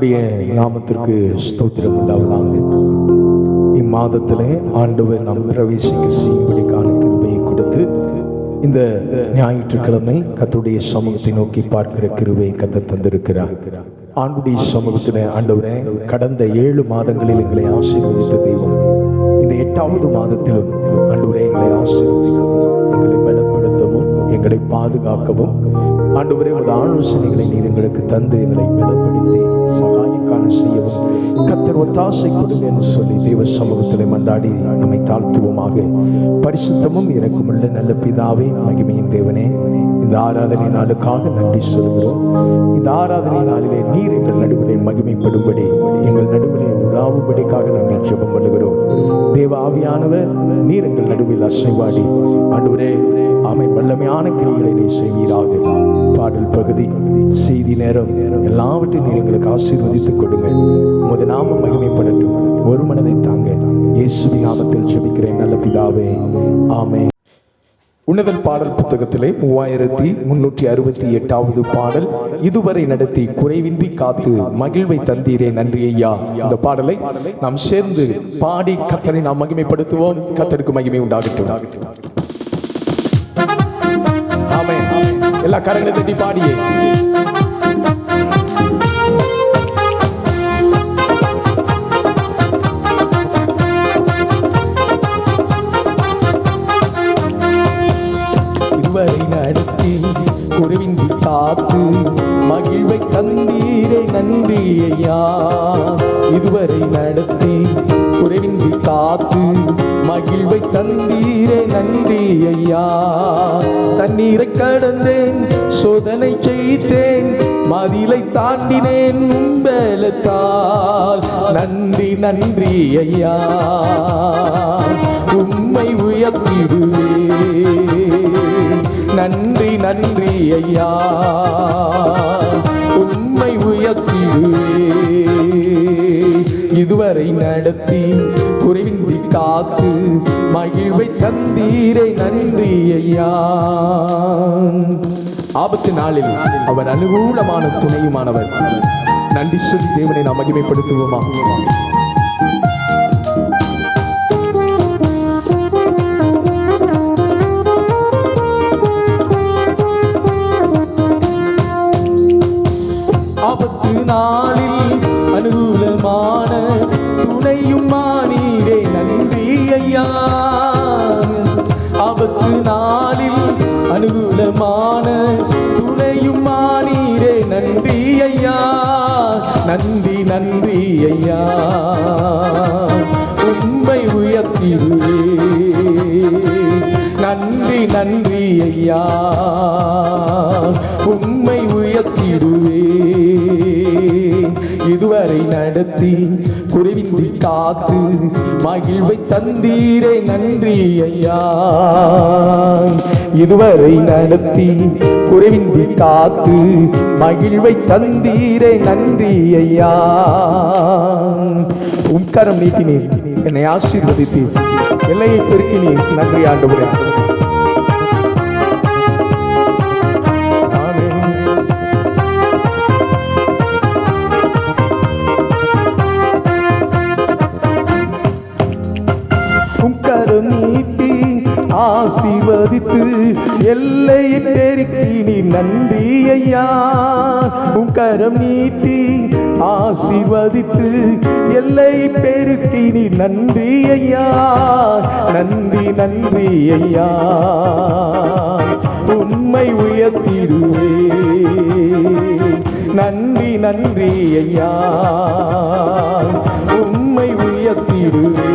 ஆண்டுடைய நாமத்திற்கு ஸ்தோத்திரம் உண்டாவதாக. இம்மாதத்திலே ஆண்டவர் நாம் பிரவேசிக்க செய்யும்படிக்கான கிருபையை கொடுத்து இந்த ஞாயிற்றுக்கிழமை கர்த்தருடைய சமூகத்தை நோக்கி பார்க்கிற கிருபையை கர்த்தர் தந்திருக்கிறார். ஆண்டுடைய சமூகத்தில் ஆண்டவரே, கடந்த 7 மாதங்களில் எங்களை ஆசீர்வதித்த தெய்வம் இந்த 8வது மாதத்திலும் ஆண்டவரே எங்களை ஆசீர்வதிக்கவும், எங்களை பலப்படுத்தவும், எங்களை பாதுகாக்கவும் ஆண்டவரே உமது ஆலோசனைகளை நீர் எங்களுக்கு தந்து எங்களை பலப்படுத்தி சகாயம் காண செய்யவும் கர்த்தர் ஒத்தாசை கொடுங்க என்று சொல்லி தேவ சமூகத்தில் மன்றாடி நம்மை தாழ்த்துவோமாக. பரிசுத்தமும் இரக்கமுள்ள நல்ல பிதாவே, மகிமையின் தேவனே, இந்த ஆராதனை நாளுக்காக நன்றி சொல்கிறோம். இந்த ஆராதனை நாளிலே நீர் எங்கள் நடுவிலே மகிமைப்படும்படி, எங்கள் நடுவிலே உலாவும்படிக்காக நாங்கள் ஜெபம் பண்ணுகிறோம். தேவ ஆவியானவர் நீர் எங்கள் நடுவில் அசைவாடி ஆண்டவரே ஆமை வல்லமையான கிரியைகளை நீ செய்வீராக. பாடல் பகுதி, செய்தி நேரம் எல்லாவற்றையும் நீர் எங்களுக்கு ஆசீர்வதித்துக் கொடுங்க. உமது நாமம் மகிமைப்படட்டும். ஒரு மனதை தாங்க. இயேசுவின் நாமத்தில் ஜெபிக்கிறேன் நல்ல பிதாவே, ஆமென். உன்னதல் பாடல் புத்தகத்திலே 3368வது பாடல், இதுவரை நடத்தி குறைவின்றி காத்து மகிழ்வை தந்தீரே நன்றி ஐயா. இந்த பாடலை நாம் சேர்ந்து பாடி கர்த்தரை நாம் மகிமைப்படுத்துவோம். கர்த்தருக்கு மகிமை உண்டாகட்டும். ஆமென். எல்லா கரங்களை தட்டி பாடியே நடத்தி குறைவின்றி காத்து மகிழ்வை தந்தீரை நன்றி ஐயா. இதுவரை நடத்தி குறைவின்றி காத்து மகிழ்வை தந்தீரை நன்றி ஐயா. தண்ணீரை கடந்தேன், சோதனை செய்தேன், மதிலை தாண்டினேன் உம்பலத்தால் நன்றி நன்றி ஐயா. உம்மை உயர்த்திடுவே நன்றி நன்றி ஐயா. உம்மை உயர்த்திடுவே. இதுவரை நடத்தி குறைவின்றி காத்து மகிழ்வை தந்தீரை நன்றி ஐயா. ஆபத்து நாளில் அவர் அனுகூலமான துணையுமானவர். நன்றி சொல்லி தேவனை நாம் மகிமைப்படுத்துவோமா? ஆபத்து நாளில் அனுகூலமான துணையும் மானீரே நன்றி ஐயா. ஆபத்து நாளில் அனுகூலமான துணையும் மானீரே நன்றி ஐயா. நன்றி நன்றி ஐயா. உம்மை உயர்த்திடுவே நன்றி நன்றி ஐயா. உம்மை உயர்த்திடுவே. இதுவரை நடத்தி குறைவின்றி காத்து மகிழ்வை தந்தீரை நன்றி ஐயா. இதுவரை நடத்தி குறைவின்றி காத்து மகிழ்வை தந்தீரை நன்றி ஐயா. உட்காரம் நீக்கினீர், என்னை ஆசீர்வதித்தீர், எல்லையை பெருக்கினீர். நன்றி ஆண்டவரே. நீட்டி ஆசீர்வதித்து எல்லையை பெருக்கினி நன்றி ஐயா. உங்கரம் நீட்டி ஆசீர்வதித்து எல்லையை பெருக்கினி நன்றி ஐயா. நன்றி நன்றி ஐயா. உம்மை உயர்த்திடுவே நன்றி நன்றி ஐயா. உம்மை உயர்த்திடுவே.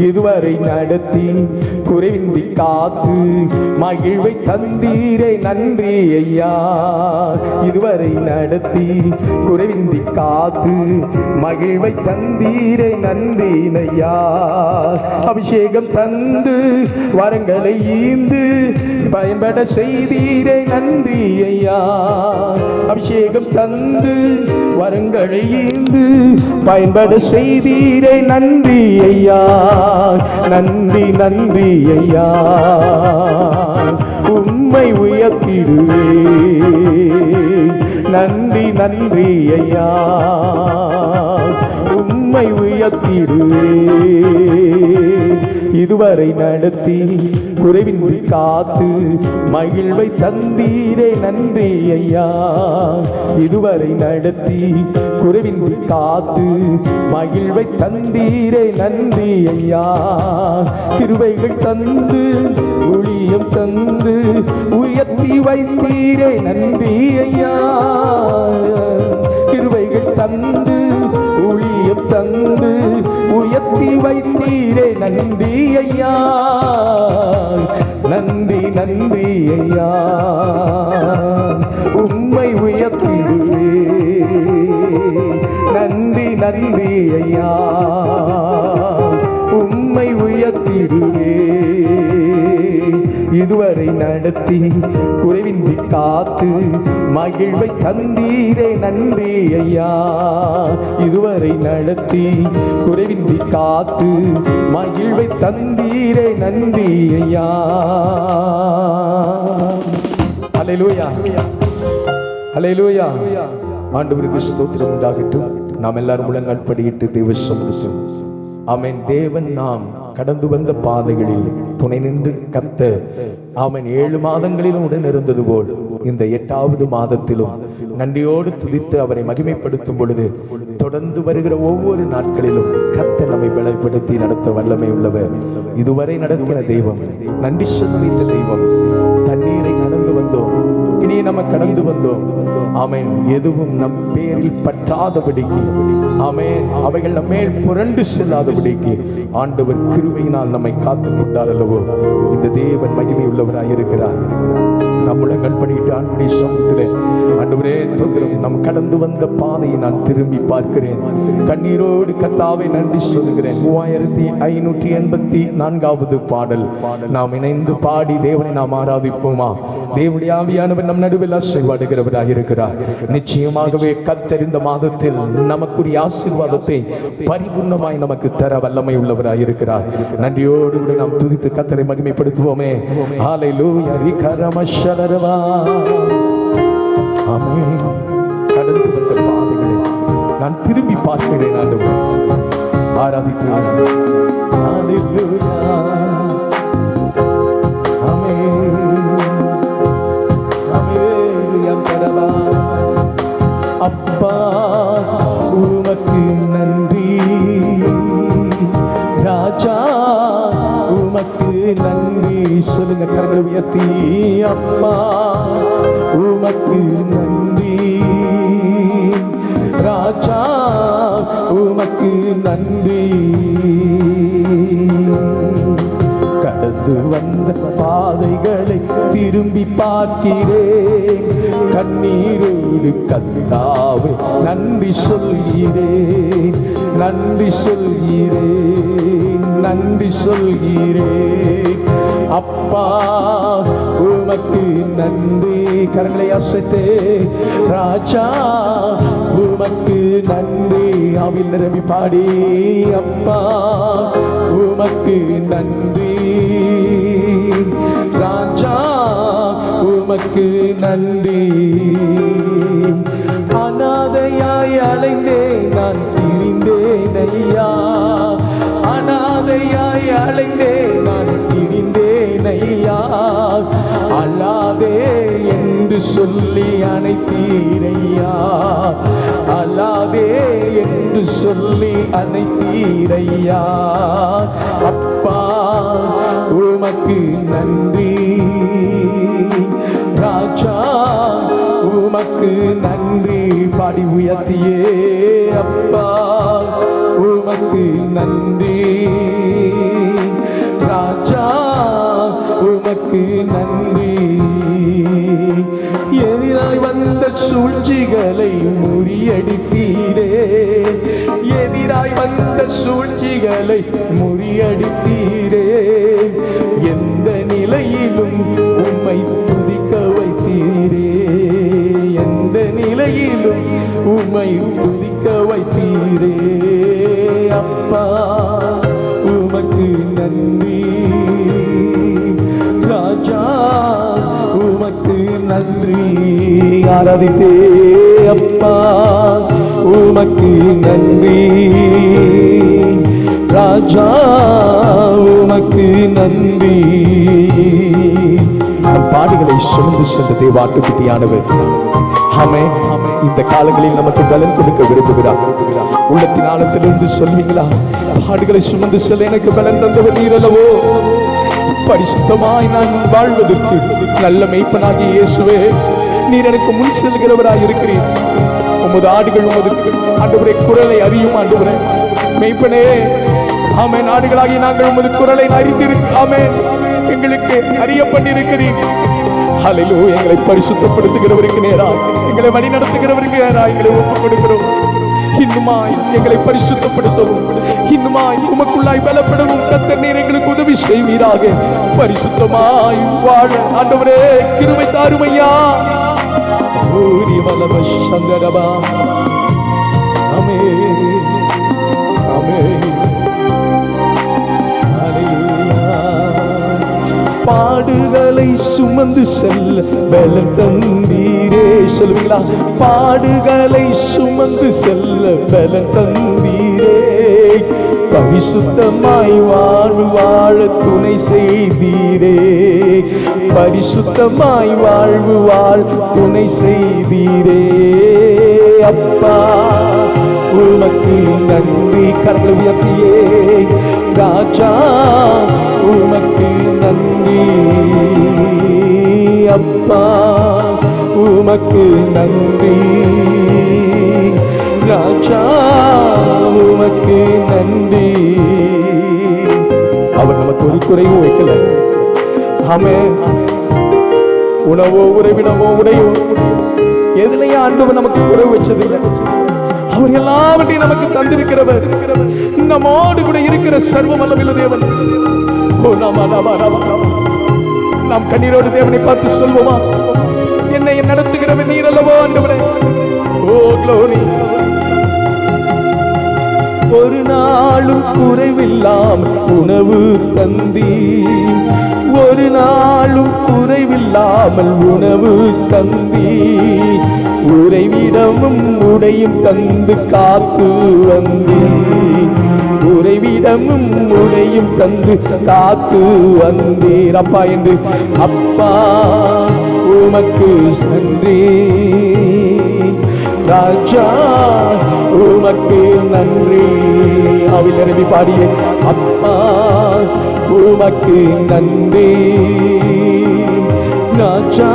இதுவரை நடத்தி குறைவின்றி காத்து மகிழ்வை தந்தீரை நன்றி ஐயா. இதுவரை நடத்தி குறைவின்றி காத்து மகிழ்வை தந்தீரை நன்றி ஐயா. அபிஷேகம் தந்து வரங்களை ஈந்து பயன்பட செய்தீரை நன்றி ஐயா. அபிஷேகம் தந்து வரங்களை ஈந்து பயன்பட செய்தீரை நன்றி ஐயா. நன்றி நன்றி ஐயா. உம்மை உயர்த்திடுவே நன்றி நன்றி ஐயா, உம்மை உயர்த்திடுவே. இதுவரை நடத்தி குறைவின்றி காத்து மகிழ்வை தந்தீரே நன்றி ஐயா. இதுவரை நடத்தி குறைவின்றி காத்து மகிழ்வை தந்தீரே நன்றி ஐயா. கிருபைகள் தந்து ஊழியம் தந்து உயர்த்தி வைத்தீரே நன்றி ஐயா. கிருபைகள் தந்து ஊழியம் தந்து உயர்த்தி வைத்தீரே நன்றி ஐயா. நன்றி நன்றி ஐயா, உம்மை உயர்த்திடுவே. நன்றி நன்றி ஐயா, உம்மை உயர்த்திடுவே. இதுவரை நடத்தி குறைவின்றி காத்து மகிழ்வை தந்தீரே நன்றி ஐயா. இதுவரை நடத்தி குறைவின்றி காத்து மகிழ்வை தந்தீரே நன்றி ஐயா. அல்லேலூயா, அல்லேலூயா. ஆண்டவருக்கு ஸ்தோத்திரம் உண்டாகட்டும். நாம் எல்லாரும் முழங்கால் படியிட்டு தேவ சமூகத்தில் ஆமென். தேவன் நாம் கடந்து வந்த பாதைகளில் துணை நின்று கத்த ஆமென் 7 மாதங்களிலும் உடன் இருந்தது போல் இந்த 8வது மாதத்திலும் நன்றியோடு துதித்து அவரை மகிமைப்படுத்தும் பொழுது தொடர்ந்து வருகிற ஒவ்வொரு நாட்களிலும் கத்த நம்மை பலப்படுத்தி நடத்த வல்லமை உள்ளவர். இதுவரை நடத்தின தெய்வம், நன்றி சொல்லித்த தெய்வம். தண்ணீரை கடந்து வந்தோம், இனி நம்ம கடந்து வந்தோம். ஆமென். எதுவும் நம் பேரில் பற்றாதபடிக்கு, ஆமென், அவைகள் நம்ம மேல் புரண்டு செல்லாதபடிக்கு ஆண்டவர் கிருபையினால் நம்மை காத்துக் கொண்டார் அல்லவோ. இந்த தேவன் மகிமை உள்ளவராய் இருக்கிறார். நம்முடங்கள் படிட்டு ஆண்டுடைய சமூகத்திலே ஆண்டவரே தோத்திரம், நம் கடந்து வந்த பாதையை நான் திரும்பி பார்க்கிறேன். கண்ணீரோடு கர்த்தாவை நன்றி சொல்லுகிறேன். 3584வது பாடல் நாம் இணைந்து பாடி தேவனை நாம் ஆராதிப்போமா? தேவனுடைய ஆவியானவர் நம் நடுவில் ஆசீர்வாடுகிறவராக இருக்கிறார். நிச்சயமாகவே கர்த்தர் இந்த மாதத்தில் நமக்குரிய ஆசீர்வாதத்தை பரிபூர்ணமாய் நமக்கு தர வல்லமை உள்ளவராக இருக்கிறார். நன்றியோடு கூட நாம் துதித்து கர்த்தரை மகிமைப்படுத்துவோமே. ஹல்லேலூயா. ரிகரமஷரவா. ஆமென். கடந்து வந்த பாதைகளை நான் திரும்பி பார்க்கிறேன். ஆண்டவரே ஆராதிக்கிறேன். ஹல்லேலூயா. அப்பா உமக்கு நன்றி, ராஜா உமக்கு நன்றி. சொல்லுங்க கரங்களை உயர்த்தி. அப்பா உமக்கு நன்றி, ராஜா உமக்கு நன்றி. கடந்து வந்த பாதைகளை திரும்பி பார்க்கிறேன். கண்ணீரோடு கர்த்தாவே நன்றி சொல்கிறேன், நன்றி சொல்கிறேன், நன்றி சொல்கிறேன். அப்பா உமக்கு நன்றி. கரங்களை அசைத்தே. ராஜா உமக்கு நன்றி. ஆவியில் நிரம்பி பாடி. அப்பா உமக்கு நன்றி, ராஜா உமக்கு நன்றி. அனாதையாய் அலைந்தேன் நான் திரிந்தேன் ஐயா. அனாதையாய் அலைந்தேன் நான் திரிந்தேன் ஐயா. அல்லாதே என்று சொல்லி அணைத்தீரையா. அல்லாதே என்று சொல்லி அணைத்தீரையா. அப்பா உமக்கு நன்றி, ராஜா உமக்கு நன்றி. பாடி உயர்த்தியே. அப்பா உமக்கு நன்றி, ராஜா உமக்கு நன்றி. எதிராய் வந்த சூழ்ச்சிகளை முறியடித்தீரே. எதிராய் வந்த சூழ்ச்சிகளை முறியடித்தீரே. எந்த நிலையிலும் உம்மை துதிக்க வைத்தீரே. எந்த நிலையிலும் உம்மை துதிக்க வைத்தீரே. அப்பா உமக்கு நன்றி, ராஜா உமக்கு நன்றி. ஆராதித்தே அப்பா உமக்கு நன்றி. ராஜா உமக்கு நன்றி. பாடுகளை சுமந்து சென்ற தேவாட்டுக்குட்டியானவர் ஆமே இந்த காலங்களில் நமக்கு பலன் கொடுக்க விரும்புகிறார். உள்ளத்தின் ஆழத்திலிருந்து சொல்வீங்களா? பாடுகளை சுமந்து செல்ல எனக்கு பலன் தந்தவர் நீர் அல்லவோ. பரிசுத்தமாய் நான் வாழ்வதற்கு நல்ல மெய்ப்பனாகிய இயேசுவே, நீர் எனக்கு முன் செல்கிறவராய் இருக்கிறீர். உமது ஆடுகள் உமது ஆண்டவரே குரலை அறியும். ஆண்டவரே மெய்ப்பனே, ஆமே நாடுகளாகி நாங்கள் உமது குரலை அறிந்திருக்காமே எங்களுக்கு அறிய பண்ணியிருக்கிறீர். ஹல்லேலூயா. எங்களை பரிசுத்தப்படுத்துகிறவருக்கு நேராக, எங்களை வழி நடத்துகிறவருக்கு நேராக எங்களை ஒப்புக் கொடுக்கிறோம். இன்னுமாய் எங்களை பரிசுத்தப்படுத்தவும், இன்னுமாய் உமக்குள்ளாய் பலப்படவும் கர்த்தர் நீர் எங்களுக்கு உதவி செய்வீராக. பரிசுத்தமாய் வாழ ஆண்டவரே கிருபை தாரும் ஐயா. ஓரி வலவ சந்தரபா. ஆமென் ஆமென். பாடுகளை சுமந்து செல்ல பலன் தந்தீரே. சொல்வீங்களா? பாடுகளை சுமந்து செல்ல பலன் தந்தீரே. பரிசுத்தமாய் வாழ துணை செய்தீரே. பரிசுத்தமாய் வாழ துணை செய்தீரே. அப்பா உமக்கு நன்றி. கரங்களை உயர்த்தியே ராஜா உமக்கு நன்றி. அப்பா உமக்கு நன்றி. ராஜா உமக்கு நன்றி. அவர் நமக்கு ஒரு குறைவும் வைக்கல. ஆமென். உணவோ உறைவிடமோ உடையோ எதுலையும் ஆண்டவர் நமக்கு குறைவு வச்சதில்லை. அவர் எல்லாவற்றையும் நமக்கு தந்திருக்கிறவர். நம்மோடு கூட இருக்கிற சர்வ வல்லமையுள்ள தேவன். நாம் கண்ணீரோடு தேவனை பார்த்து சொல்வோமா? என்னை நடத்துகிறவர் நீர் அல்லவோ ஆண்டவரே. ஓ க்ளோரி. ஒரு நாளும் குறைவில்லாமல் உணவு தந்தி. ஒரு நாளும் குறைவில்லாமல் உணவு தந்தி. உறைவிடமும் உடையும் தந்து காத்து வந்தி. உறைவிடமும் உடையும் தந்து காத்து வந்தீர் அப்பா என்று. அப்பா உமக்கு நன்றி. ராஜா உமக்கு நன்றி. அவில் நிரம்பி பாடிய அப்பா உமக்கு நன்றி. ராஜா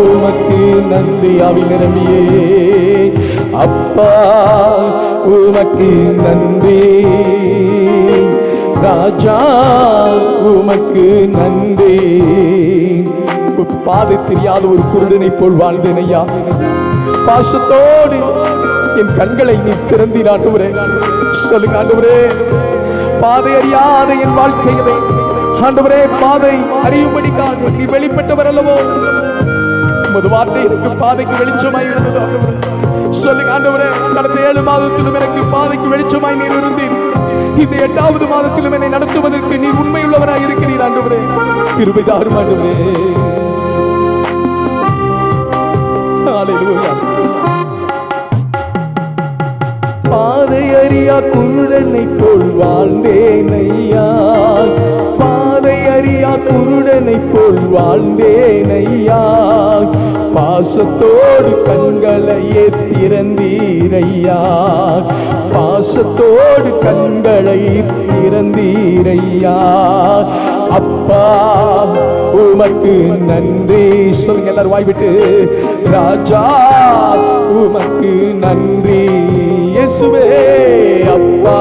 உமக்கு நன்றி. அவில் நிரம்பியே அப்பா உமக்கு நன்றி. ராஜா உமக்கு நன்றி. பாதை தெரியாத ஒரு குருடனை போல் வாழ்ந்தேன் ஐயா. பாசத்தோடு என் கண்களை நீ திறந்தீர் ஆண்டவரே. சொல்லுங்க ஆண்டவரே, பாதை அறியாத என் வாழ்க்கையிலே ஆண்டவரே பாதை அறியும்படிக்காக நீ வெளிப்பட்டவர் அல்லவோ. உமது வார்த்தை எனக்கு பாதைக்கு வெளிச்சமாய் இருந்தது ஆண்டவரே. சொல்லுங்க ஆண்டவரே, கடந்த 7 மாதத்திலும் எனக்கு பாதைக்கு வெளிச்சமாய் நீர் இருந்தீர். இந்த 8வது மாதத்திலும் என்னை நடத்துவதற்கு நீர் உண்மையுள்ளவராய் இருக்கிறீர் ஆண்டவரே. கிருபை தாரும் ஆண்டவரே. ஹல்லேலூயா. பாதை அறியா குருடனை போல் வாழ்ந்தேன் ஐயா. பாதை அறியா குருடனை போல் வாழ்ந்தேன் ஐயா. பாசத்தோடு கண்களையே திறந்தீரையா. பாசத்தோடு கண்களை திறந்தீரையா. அப்பா உமக்கு நன்றி. சொல்லுங்க எல்லாரும் வாய்விட்டு. ராஜா உமக்கு நன்றி. இயேசுவே அப்பா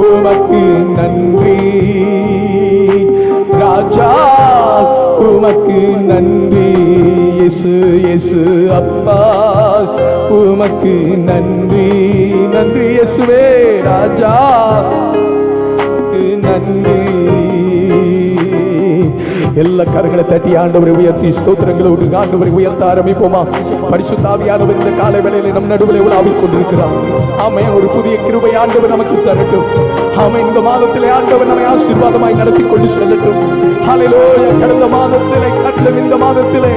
உமக்கு நன்றி. ராஜா உமக்கு நன்றி. இயேசு இயேசு அப்பா உமக்கு நன்றி. நன்றி இயேசுவே. ராஜா நன்றி. எல்லா கரங்களை தட்டி ஆண்டவரை உயர்த்தி ஸ்தோத்திரங்களோடு ஆண்டவரை உயர்த்த ஆரம்பிப்போமா? பரிசுத்த ஆவியானவர் இந்த காலை வேளையிலே நம் நடுவில் உலாவிக் கொண்டிருக்கிறார். ஆமென். ஒரு புதிய கிருபை ஆண்டவர் நமக்கு தரட்டும். ஆமென். இந்த மாதத்திலே ஆண்டவர் நம்மை ஆசீர்வாதமாய் நடத்தி கொண்டு செல்லட்டும். ஹல்லேலூயா. கடந்த மாதத்திலே காட்டிலும் இந்த மாதத்திலே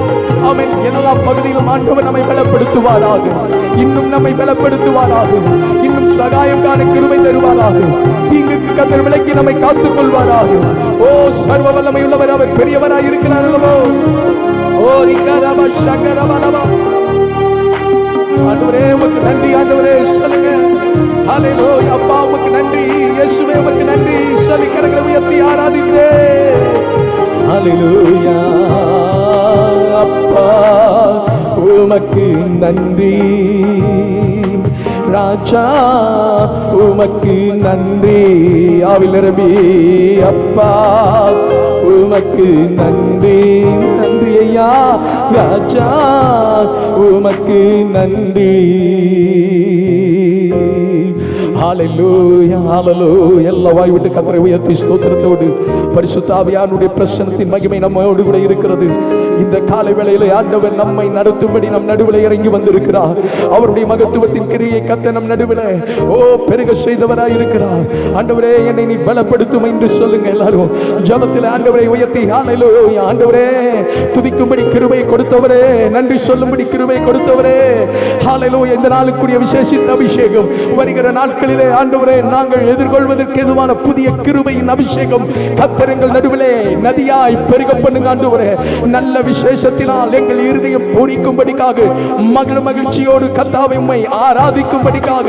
ஆமென் எல்லா பகுதியிலும் ஆண்டவர் நம்மை பலப்படுத்துவாராக. இன்னும் நம்மை பலப்படுத்துவாராக. இன்னும் சகாயம் காண கிருபை தருவாராக. தீங்குக்கு கர்த்தர் விலக்கி நம்மை காத்துக் கொள்வாராக. ஓ சர்வ வல்லமை உள்ளவர், அவர் பெரியவராய் இருக்கிறார் அல்லவோ. ஓ ரிகரப ஷகரபலபா. ஆண்டவரே உமக்கு நன்றி. ஆண்டவரே சொல்லுங்க. ஹல்லேலூயா. அப்பா உமக்கு நன்றி. இயேசுவே உமக்கு நன்றி. சொல்லி கரங்களை உயர்த்தி ஆராதிக்கிறே. ஹல்லேலூயா. அப்பா உமக்கு நன்றி. ராஜா உமக்கு நன்றி. ஆவில் நிரம்பி அப்பா உமக்கு நன்றி. நன்றி ஐயா. ராஜா உமக்கு நன்றி. ஹல்லேலூயா. ஹல்லேலூயா. எல்லா வாய் விட்டு கர்த்தரை உயர்த்தி ஸ்தோத்திரத்தோடு பரிசுத்த ஆவியானுடைய பிரசன்னத்தின் மகிமை நம்மோடு கூட இருக்கிறது. இந்த காலை வேளையிலே ஆண்டவர் நம்மை நடத்தும்படி நம் நடுவில் இறங்கி வந்திருக்கிறார். அவருடைய மகத்துவத்தின் கிரியை கர்த்தர் நம் நடுவில் ஓ பெருக செய்தவராய் இருக்கிறார். ஆண்டவரே என்னை நீ பலப்படுத்தும் என்று சொல்லுங்க. எல்லாரும் ஜெபத்தில் ஆண்டவரை உயர்த்தி ஹல்லேலூயா. ஆண்டவரே துதிக்கும்படி கிருபை கொடுத்தவரே, நன்றி சொல்லும்படி கிருபை கொடுத்தவரே, ஹல்லேலூயா. இந்த நாளுக்குரிய விசேஷித்த அபிஷேகம் வருகிற நாட்களிலே ஆண்டவரே நாங்கள் எதிர்கொள்வதற்கு எதுவான புதிய கிருபையின் அபிஷேகம் கர்த்தர் எங்கள் நடுவிலே நதியாய் பெருக பண்ணுங்க. ஆண்டவரே நல்ல விசேஷத்தினால் எங்கள் இருதயம் பூரிக்கும்படிக்காக, மகிழ்ச்சியோடு கர்த்தாவை உம்மை ஆராதிக்கும்படிக்காக,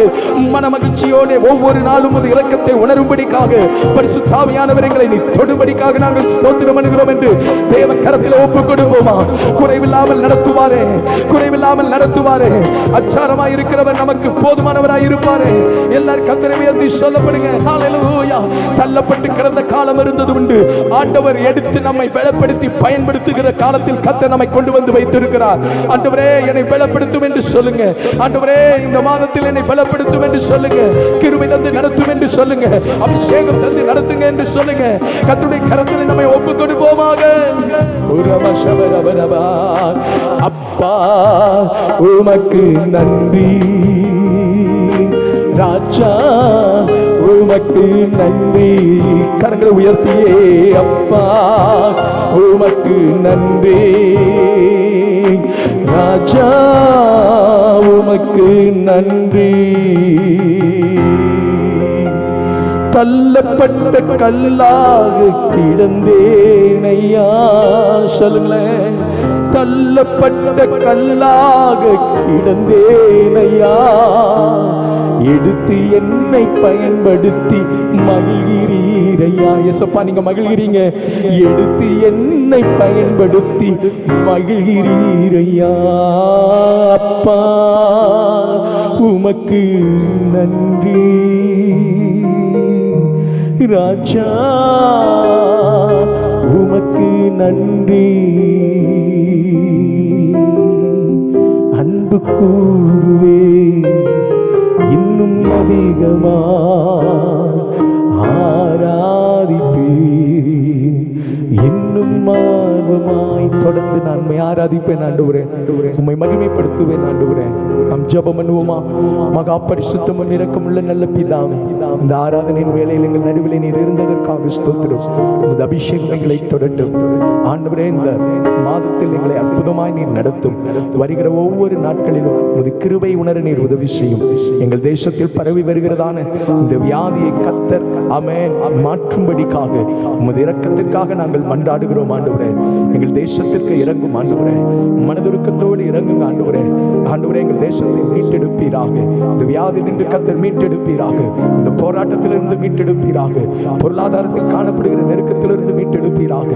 மன மகிழ்ச்சியோடு ஒவ்வொரு நாளும் ஒரு இரக்கத்தை உணரும்படிக்காக, பரிசுத்த ஆவியானவர் எங்களை நீ தொடும்படிக்காக நாங்கள் ஸ்தோத்திரம் பண்ணுகிறோம் என்று தேவ கரத்தில் ஒப்புக் கொடுப்போமா? குறைவில்லாமல் நடத்துவாரே, குறைவில்லாமல் நடத்துவாரே. அச்சாரமாய் இருக்கிறவர் நமக்கு போதுமானவராய் இருப்பாரே. எல்லாரும் கர்த்தரை உயர்த்தி சொல்லப்படுங்க. ஹல்லேலூயா. தள்ளப்பட்டு கிடந்த காலம் இருந்தது உண்டு. ஆண்டவர் எடுத்து நம்மை பலப்படுத்தி பயன்படுத்துகிற காலத்தில் கர்த்தர் நம்மை கொண்டு வந்து வைத்திருக்கிறார். ஆண்டவரே என்னை பலப்படுத்தும் என்று சொல்லுங்க. ஆண்டவரே இந்த மாதத்தில் என்னை பலப்படுத்தும் என்று சொல்லுங்க. கிருபை தந்து நடத்தும் என்று சொல்லுங்க. அபிஷேகம் தந்து நடத்துங்க என்று சொல்லுங்க. கர்த்தருடைய கரத்தில் நம்மை ஒப்புக் கொடுப்போமாக. அப்பா உமக்கு நன்றி. ராஜா உமக்கு நன்றி. கரங்களை உயர்த்தியே அப்பா உமக்கு நன்றி. ராஜா உமக்கு நன்றி. தள்ளப்பட்ட கல்லாக கிடந்தேன் ஐயா. சொல்லுங்களேன். தள்ளப்பட்ட கல்லாக கிடந்தேன் ஐயா. எடுத்து என்னை பயன்படுத்தி மகிழ்கிறீரையா. எசப்பா நீங்க மகிழ்கிறீங்க. எடுத்து என்னை பயன்படுத்தி மகிழ்கிறீரையா. அப்பா உமக்கு நன்றி. ராஜா உமக்கு நன்றி. அன்பு கூறுவே இன்னும் அதிகமா ஆராதிப்பே. இன்னும் ஆர்வமாய் தொடர்ந்து நான் உம்மை ஆராதிப்பேன் ஆண்டவரே. உம்மை மகிமைப்படுத்துவேன் ஆண்டவரே. நாம் ஜெபம் பண்ணுவோமா? மகா பரிசுத்தமும் இரக்கமுள்ள நல்ல பிதாவே, இந்த ஆராதனையின் வேளையில் எங்கள் நடுவில் நீர் இருந்ததற்காக ஸ்தோத்திரம். உமது அபிஷேகம் எங்களை தொடட்டும் ஆண்டவரே. இந்த மாதத்தில் எங்களை அற்புதமாய் நீர் நடத்தும். வருகிற ஒவ்வொரு நாட்களிலும் உமது கிருபை உணர நீர் உதவி செய்யும். எங்கள் தேசத்தில் பரவி வருகிறதான இந்த வியாதியை கர்த்தர் ஆமென் மாற்றும்படிக்காக உமது இரக்கத்திற்காக நாங்கள் மன்றாடுகிறோம் ஆண்டவரே. எங்கள் தேசத்திற்கு இறங்கும் ஆண்டவரே. மனதுருக்கத்தோடு இறங்குங்க ஆண்டவரே. ஆண்டவரே எங்கள் தேசத்தை மீட்டெடுப்பீராக. இந்த வியாதி நின்று கர்த்தர் மீட்டெடுப்பீராக. இந்த போராட்டத்திலிருந்து மீட்டெடுப்பீராக. பொருளாதாரத்தில் காணப்படுகிற நெருக்கத்திலிருந்து மீட்டெடுப்பீராக.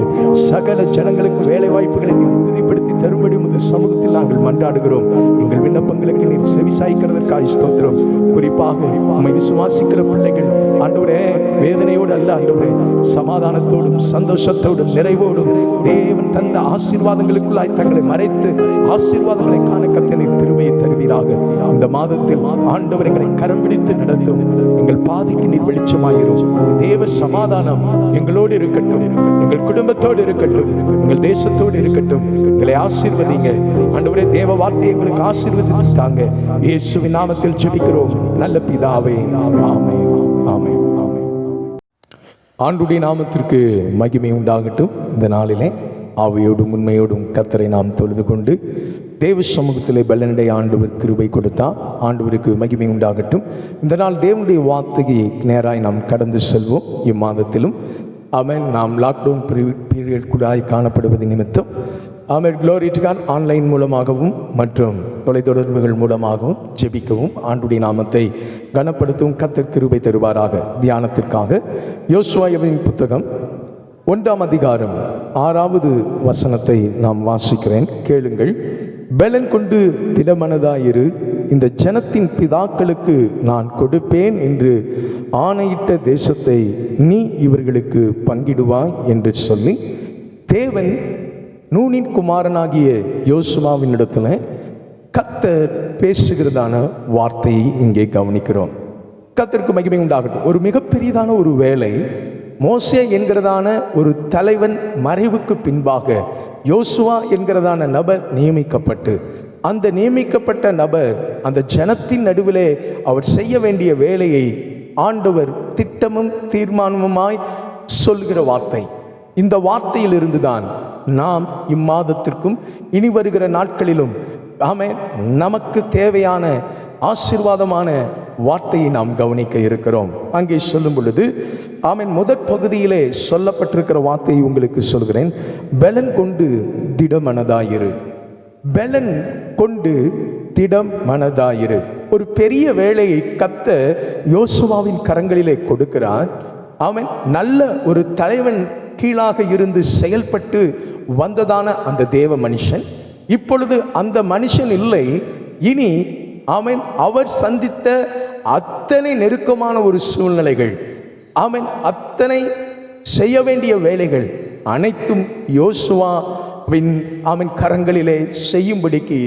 சகல ஜனங்களுக்கு வேலை வாய்ப்புகளை நீர் உறுதிப்படுத்தி தரும்படி உமது சமூகத்தில் நாங்கள் மன்றாடுகிறோம். எங்கள் விண்ணப்பங்களுக்கு நீர் செவிசாய்க்கிறதற்காக ஸ்தோத்திரம். குறிப்பாக உம்மை விசுவாசிக்கிற பிள்ளைகள் ஆண்டவரே வேதனையோடு அல்ல ஆண்டவரே, சமாதானத்தோடும் சந்தோஷத்தோடும் நிறைவோடும் தேவன் தந்த ஆசீர்வாதங்களுக்குள்ளாய் தங்களை மறைத்து ஆசீர்வாதங்களை காண கர்த்தனை கிருபையை தருவீராக. இந்த மாதத்தில் ஆண்டவர் எங்களை கரம் பிடித்து நடத்தும். எங்கள் பாதைக்கு நீர் வெளிச்சமாயிரும். தேவ சமாதானம் எங்களோடு இருக்கட்டும், எங்கள் குடும்பத்தோடு இருக்கட்டும், எங்கள் தேசத்தோடு இருக்கட்டும். எங்களை ஆசீர்வதிங்க ஆண்டவரே. தேவ வார்த்தை எங்களுக்கு ஆசீர்வதித்தாங்க. இயேசுவின் நாமத்தில் ஜெபிக்கிறோம் நல்ல பிதாவே, ஆமென், ஆமென். ஆண்டுடைய நாமத்திற்கு மகிமை உண்டாகட்டும். இந்த நாளிலே ஆவியோடும் உண்மையோடும் கர்த்தரை நாம் தொழுது கொண்டு தேவ சமூகத்திலே பலனடை ஆண்டவர் கிருபை கொடுத்தார். ஆண்டவருக்கு மகிமை உண்டாகட்டும். இந்த நாள் தேவனுடைய வார்த்தையை நேராய் நாம் கடந்து செல்வோம். இம்மாதத்திலும் ஆமென். நாம் லாக்டவுன் பீரியட் கூட காணப்படுவது நிமித்தம் ஆமென் க்ளோரி டு காட் ஆன்லைன் மூலமாகவும் மற்றும் தொலைத்தொடர்புகள் மூலமாகவும் ஜெபிக்கவும் ஆண்டுடைய நாமத்தை கனப்படுத்தவும் கர்த்தர் கிருபை தருவாராக. தியானத்திற்காக யோசுவாவின் புத்தகம் 1ஆம் அதிகாரம் 6வது வசனத்தை நாம் வாசிக்கிறேன், கேளுங்கள். பலன் கொண்டு திடமனதாயிரு, இந்த ஜனத்தின் பிதாக்களுக்கு நான் கொடுப்பேன் என்று ஆணையிட்ட தேசத்தை நீ இவர்களுக்கு பங்கிடுவாய் என்று சொல்லி தேவன் நூனின் குமாரனாகிய யோசுவாவினிடத்தில் கர்த்தர் பேசுகிறதான வார்த்தையை இங்கே கவனிக்கிறோம். கர்த்தருக்கு மகிமை உண்டாகட்டும். ஒரு மிகப்பெரியதான ஒரு வேலை மோசே என்கிறதான ஒரு தலைவன் மறைவுக்கு பின்பாக யோசுவா என்கிறதான நபர் நியமிக்கப்பட்டு, அந்த நியமிக்கப்பட்ட நபர் அந்த ஜனத்தின் நடுவிலே அவர் செய்ய வேண்டிய வேலையை ஆண்டவர் திட்டமும் தீர்மானமுமாய் சொல்கிற வார்த்தை. இந்த வார்த்தையில் இருந்துதான் நாம் இம்மாதத்திற்கும் இனி வருகிற நாட்களிலும் ஆமென் நமக்கு தேவையான ஆசீர்வாதமான வார்த்தையை நாம் கவனிக்க இருக்கிறோம். அங்கே சொல்லும் பொழுது ஆமென் முதற் பகுதியிலே சொல்லப்பட்டிருக்கிற வார்த்தையை உங்களுக்கு சொல்கிறேன். பலன் கொண்டு திடமனதாயிரு. பலன் கொண்டு திடம் மனதாயிரு. ஒரு பெரிய வேலையை கர்த்தர் யோசுவாவின் கரங்களிலே கொடுக்கிறார். ஆமென். நல்ல ஒரு தலைவன் கீழாக இருந்து செயல்பட்டு வந்ததான அந்த தேவ மனுஷன் இப்பொழுது அந்த மனுஷன் இல்லை. இனி ஆமென் அவர் சந்தித்த அத்தனை நெருக்கமான ஒரு சூழ்நிலைகள், ஆமென் அத்தனை செய்ய வேண்டிய வேலைகள் அனைத்தும் யோசுவாவின் ஆமென் கரங்களிலே செய்யும்படிக்கு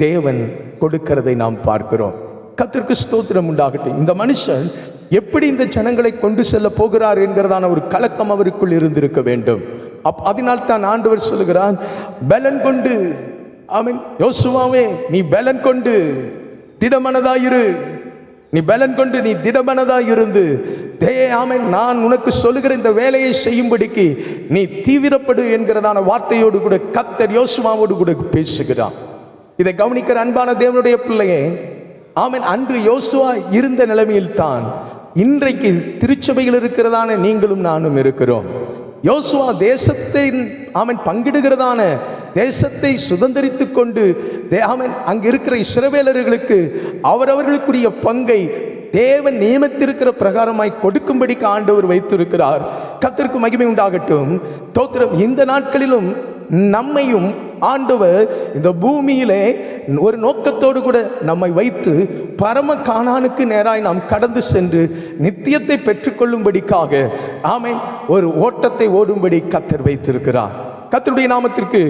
தேவன் கொடுக்கிறதை நாம் பார்க்கிறோம். கர்த்தருக்கு ஸ்தோத்திரம் உண்டாகட்டும். இந்த மனுஷன் எப்படி இந்த ஜனங்களை கொண்டு செல்ல போகிறார் என்கிறதான ஒரு கலக்கம் அவருக்குள் இருந்திருக்க வேண்டும். அதனால் தான் ஆண்டவர் சொல்லுகிறான், பலன் கொண்டு ஆமென் யோசுவாவே நீ பலன் கொண்டு திடமனதாயிரு. நீ பலன் கொண்டு நீ திடமனதாயிருந்து ஆமென் நான் உனக்கு சொல்லுகிற இந்த வேலையை செய்யும்படிக்கு நீ தீவிரப்படு என்கிறதான வார்த்தையோடு கூட கர்த்தர் யோசுவாவோடு கூட பேசுகிறான். இதை கவனிக்கிற அன்பான தேவனுடைய பிள்ளையே, ஆமென் அன்று யோசுவா இருந்த நிலைமையில் தான் இன்றைக்கு திருச்சபையில் இருக்கிறதான நீங்களும் நானும் இருக்கிறோம். யோசுவா தேசத்தை ஆமென் பங்கிடுகிறதான தேசத்தை சுதந்திரித்துக் கொண்டு ஆமென் அங்கு இருக்கிற இஸ்ரவேலர்களுக்கு அவரவர்களுக்குரிய பங்கை தேவன் நியமித்திருக்கிற பிரகாரமாய் கொடுக்கும்படிக்கு ஆண்டவர் வைத்திருக்கிறார். கர்த்தருக்கு மகிமை உண்டாகட்டும். தோத்திரம். இந்த நாட்களிலும் நம்மையும் ஆண்டவர் இந்த பூமியிலே ஒரு நோக்கத்தோடு கூட நம்மை வைத்து பரம கானானுக்கு நேராய் நாம் கடந்து சென்று நித்தியத்தை பெற்றுக்கொள்ளும்படிக்காக ஆமென் ஒரு ஓட்டத்தை ஓடும்படி கர்த்தர் வைத்திருக்கிறார். கர்த்தருடைய நாமத்திற்கு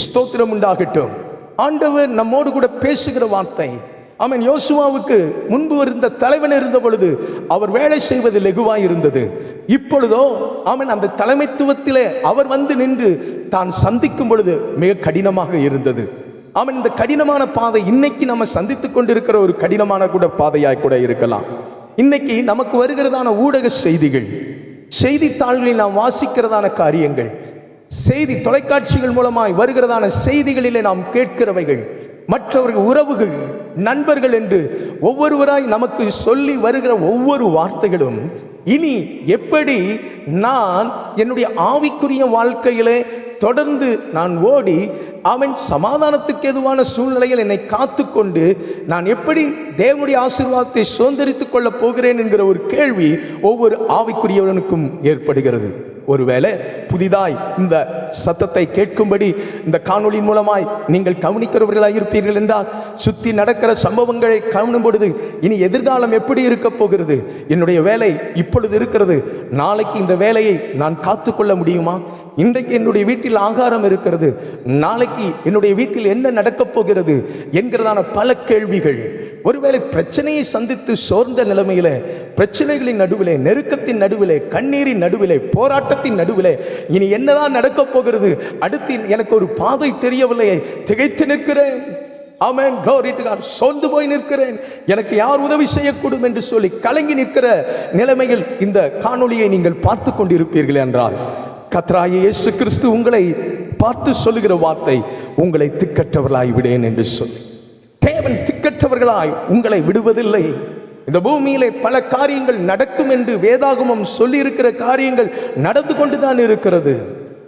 ஸ்தோத்திரம் உண்டாகட்டும். ஆண்டவர் நம்மோடு கூட பேசுகிற வார்த்தை ஆமென். யோசுவாவுக்கு முன்பு இருந்த தலைவன் இருந்த பொழுது அவர் வேலை செய்வது லெகுவாய் இருந்தது. இப்பொழுதோ ஆமென் அந்த தலைமைத்துவத்திலே அவர் வந்து நின்று தான் சந்திக்கும் பொழுது மிக கடினமாக இருந்தது. ஆமென் இந்த கடினமான பாதை இன்னைக்கு நம்ம சந்தித்துக் கொண்டிருக்கிற ஒரு கடினமான கூட பாதையாய் கூட இருக்கலாம். இன்னைக்கு நமக்கு வருகிறதான ஊடக செய்திகள், செய்தித்தாள்களில் நாம் வாசிக்கிறதான காரியங்கள், செய்தி தொலைக்காட்சிகள் மூலமாய் வருகிறதான செய்திகளிலே நாம் கேட்கிறவைகள், மற்றவர்கள் உறவுகள், நண்பர்கள் என்று ஒவ்வொருவராய் நமக்கு சொல்லி வருகிற ஒவ்வொரு வார்த்தைகளும் இனி எப்படி நான் என்னுடைய ஆவிக்குரிய வாழ்க்கையிலே தொடர்ந்து நான் ஓடி அவன் சமாதானத்துக்கு எதுவான சூழ்நிலையில் என்னை காத்து கொண்டு நான் எப்படி தேவனுடைய ஆசீர்வாதத்தை சுதந்திரித்துக் கொள்ளப் போகிறேன் என்கிற ஒரு கேள்வி ஒவ்வொரு ஆவிக்குரியவனுக்கும் ஏற்படுகிறது. ஒருவேளை புதிதாய் இந்த சத்தத்தை கேட்கும்படி இந்த காணொளியின் மூலமாய் நீங்கள் கவனிக்கிறவர்களாக இருப்பீர்கள் என்றால், சுற்றி நடக்கிற சம்பவங்களை காணும் பொழுது இனி எதிர்காலம் எப்படி இருக்க போகிறது, என்னுடைய வேலை இப்பொழுது இருக்கிறது, நாளைக்கு இந்த வேலையை நான் காத்துக்கொள்ள முடியுமா, இன்றைக்கு என்னுடைய வீட்டில் ஆகாரம் இருக்கிறது, நாளைக்கு என்னுடைய வீட்டில் என்ன நடக்கப் போகிறது என்கிறதான பல கேள்விகள். ஒருவேளை பிரச்சனையை சந்தித்து சோர்ந்த நிலைமையில, பிரச்சனைகளின் நடுவிலே, நெருக்கத்தின் நடுவிலே, கண்ணீரின் நடுவிலே, போராட்டத்தின் நடுவிலே இனி என்னதான் நடக்கப் போகிறது, அடுத்து எனக்கு ஒரு பாதை தெரியவில்லையே, திகைத்து நிற்கிறேன். ஆமென், glory to God. சோர்ந்து போய் நிற்கிறேன், எனக்கு யார் உதவி செய்யக்கூடும் என்று சொல்லி கலங்கி நிற்கிற நிலைமையில் இந்த காணொளியை நீங்கள் பார்த்து கொண்டிருப்பீர்கள் என்றால், கர்த்தராகிய இயேசு கிறிஸ்து உங்களை பார்த்து சொல்லுகிற வார்த்தை, உங்களை திக்கற்றவர்களாய் விடேன் என்று சொல்லி. தேவன் திக்கற்றவர்களாய் உங்களை விடுவதில்லை. இந்த பூமியிலே பல காரியங்கள் நடக்கும் என்று வேதாகமம் சொல்லி இருக்கிற காரியங்கள் நடந்து கொண்டுதான் இருக்கிறது.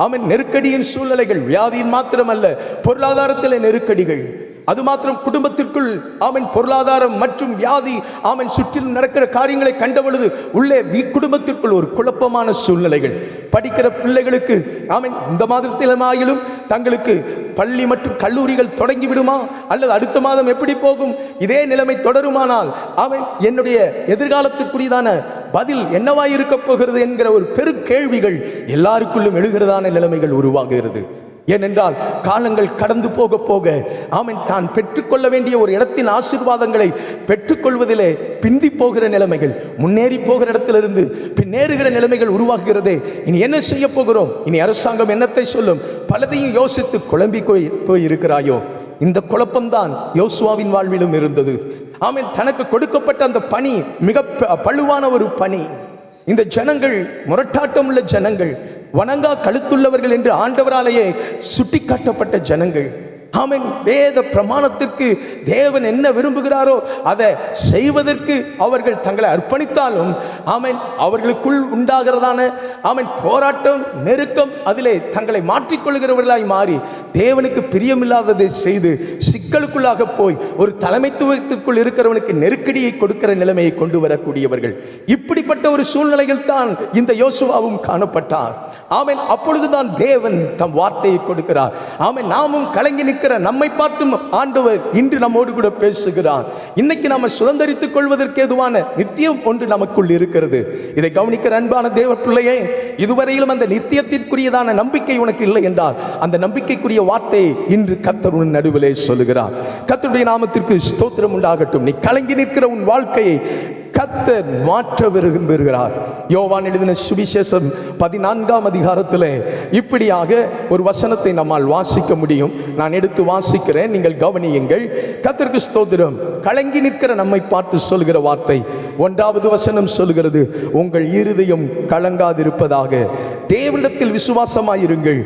ஆமென். நெருக்கடியின் சூழ்நிலைகள், வியாதியின் மாத்திரமல்ல, பொருளாதாரத்தில் நெருக்கடிகள், அது மாத்திரம் குடும்பத்திற்குள் ஆமென் பொருளாதாரம் மற்றும் வியாதி ஆமென் சுற்றிலும் நடக்கிற காரியங்களை கண்ட பொழுது உள்ளே குடும்பத்திற்குள் ஒரு குழப்பமான சூழ்நிலைகள். படிக்கிற பிள்ளைகளுக்கு ஆமென் இந்த மாதத்திலும் தங்களுக்கு பள்ளி மற்றும் கல்லூரிகள் தொடங்கி விடுமா, அல்லது அடுத்த மாதம் எப்படி போகும், இதே நிலைமை தொடருமானால் ஆமென் என்னுடைய எதிர்காலத்துக்குரியதான பதில் என்னவாய் இருக்க போகிறது என்கிற ஒரு பெரு கேள்விகள் எல்லாருக்குள்ளும் எழுகிறதான நிலைமைகள் உருவாகிறது. ஏனென்றால் காலங்கள் கடந்து போக போக ஆமென் தான் பெற்றுக்கொள்ள வேண்டிய ஒரு இடத்தின் ஆசீர்வாதங்களை பெற்றுக்கொள்வதிலே பிந்தி போகிற நிலைமைகள், முன்னேறி போகிற இடத்திலிருந்து பின்னேறுகிற நிலைமைகள் உருவாகிறதே. இனி என்ன செய்ய போகிறோம், இனி அரசாங்கம் என்னத்தை சொல்லும், பலதையும் யோசித்து குழம்பி போய் இருக்கிறாயோ. இந்த குழப்பம்தான் யோசுவாவின் வாழ்விலும் இருந்தது. ஆமென். தனக்கு கொடுக்கப்பட்ட அந்த பணி மிக பழுவான ஒரு பணி. இந்த ஜனங்கள் முரட்டாட்டம் உள்ள ஜனங்கள், வணங்கா கழுத்துள்ளவர்கள் என்று ஆண்டவராலேயே சுட்டி காட்டப்பட்ட ஜனங்கள். ஆமென். வேத பிரமாணத்திற்கு தேவன் என்ன விரும்புகிறாரோ அதை செய்வதற்கு அவர்கள் தங்களை அர்ப்பணித்தாலும் ஆமென் அவர்களுக்குள் உண்டாகிறதான ஆமென் போராட்டம், நெருக்கம், அதிலே தங்களை மாற்றிக்கொள்கிறவர்களாய் மாறி தேவனுக்கு பிரியமில்லாததை செய்து சிக்கலுக்குள்ளாக போய் ஒரு தலைமைத்துவத்திற்குள் இருக்கிறவனுக்கு நெருக்கடியை கொடுக்கிற நிலைமையை கொண்டு வரக்கூடியவர்கள். இப்படிப்பட்ட ஒரு சூழ்நிலையில் தான் இந்த யோசுவாவும் காணப்பட்டார். ஆமென். அப்பொழுதுதான் தேவன் தம் வார்த்தையை கொடுக்கிறார். ஆமென். நாமும் கலங்கி நிற்கிற நம்மை பார்த்தும் ஆண்டவர் இன்று நம்மோடு கூட பேசுகிறார். இன்னைக்கு நாம சுதந்தரித்துக் கொள்வதற்கு ஏதுவான நித்தியம் ஒன்று நமக்குள் இருக்கிறது. இதை கவனிக்கிற அன்பான தேவ பிள்ளையே, இதுவரையிலும் அந்த நித்தியத்திற்குரியதான நம்பிக்கை உனக்கு இல்லை என்றால் அந்த நம்பிக்கைக்குரிய வார்த்தையை இன்று கர்த்தர் உன் நடுவிலே சொல்லுகிறார். கர்த்தருடைய நாமத்திற்கு ஸ்தோத்திரம் உண்டாகட்டும். நீ கலங்கி நிற்கிற உன் வாழ்க்கையை கர்த்தர் மாற்ற விரும்புகிறார். யோவான் எழுதின சுவிசேஷம் 14ஆம் அதிகாரத்தில் இப்படியாக ஒரு வசனத்தை நம்மால் வாசிக்க முடியும். நான் எடுத்து வாசிக்கிறேன், நீங்கள் கவனியுங்கள். கர்த்தருக்கு ஸ்தோத்திரம். கலங்கி நிற்கிற நம்மை பார்த்து சொல்கிற வார்த்தை 1வது வசனம் சொல்கிறது, உங்கள் இருதயம் கலங்காதிருப்பதாக, தேவனிடத்தில் விசுவாசமாயிருங்கள்,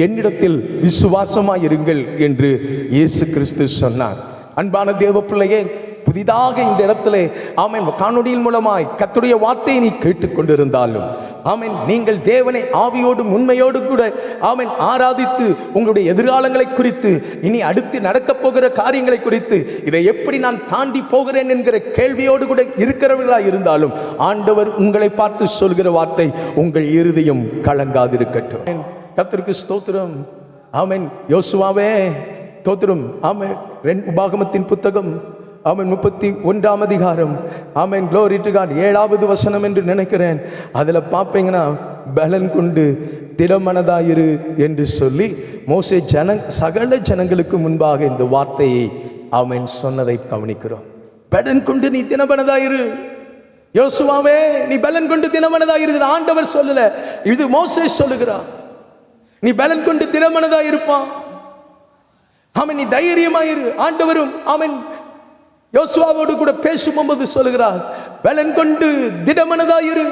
என்னிடத்தில் விசுவாசமாயிருங்கள் என்று இயேசு கிறிஸ்து சொன்னார். அன்பான தேவ பிள்ளையே, புதிதாக இந்த இடத்திலே ஆமென் காணொளியின் மூலமாய் கர்த்தருடைய வார்த்தையை நீ கேட்டுக்கொண்டிருந்தாலும் ஆமென் நீங்கள் தேவனை ஆவியோடும் உண்மையோடு கூட ஆமென் ஆராதித்து உங்களுடைய எதிர்காலங்களை குறித்து, இனி அடுத்து நடக்கப் போகிற காரியங்களை குறித்து, இதை எப்படி நான் தாண்டி போகிறேன் என்கிற கேள்வியோடு கூட இருக்கிறவர்களாக இருந்தாலும் ஆண்டவர் உங்களை பார்த்து சொல்கிற வார்த்தை, உங்கள் இருதயம் கலங்காதிருக்கட்டும். கர்த்தருக்கு ஸ்தோத்திரம். ஆமென். யோசுவாவே ஸ்தோத்திரம். ஆமென். உபாகமத்தின் புத்தகம் ஆமென் 31ஆம் அதிகாரம் ஆமென் glory to God 7வது வசனம் என்று நினைக்கிறேன். அதில் பார்ப்பீங்கன்னா, பலன் கொண்டு திடமனதாயிரு என்று சொல்லி மோசே சகல ஜனங்களுக்கு முன்பாக இந்த வார்த்தையை ஆமென் சொன்னதை கவனிக்கிறோம். பலன் கொண்டு நீ திடமனதாயிரு. யோசுவாவே நீ பலன் கொண்டு திடமனதாயிரு. ஆண்டவர் சொல்லல, இது மோசே சொல்லுகிறார். நீ பலன் கொண்டு திடமனதாயிருப்பான். ஆமென். நீ தைரியமாயிரு. ஆண்டவரும் ஆமென் யோசுவாவோடு கூட பேசும்போது சொல்லுகிறார், பலன் கொண்டு திடமனதாயிரு.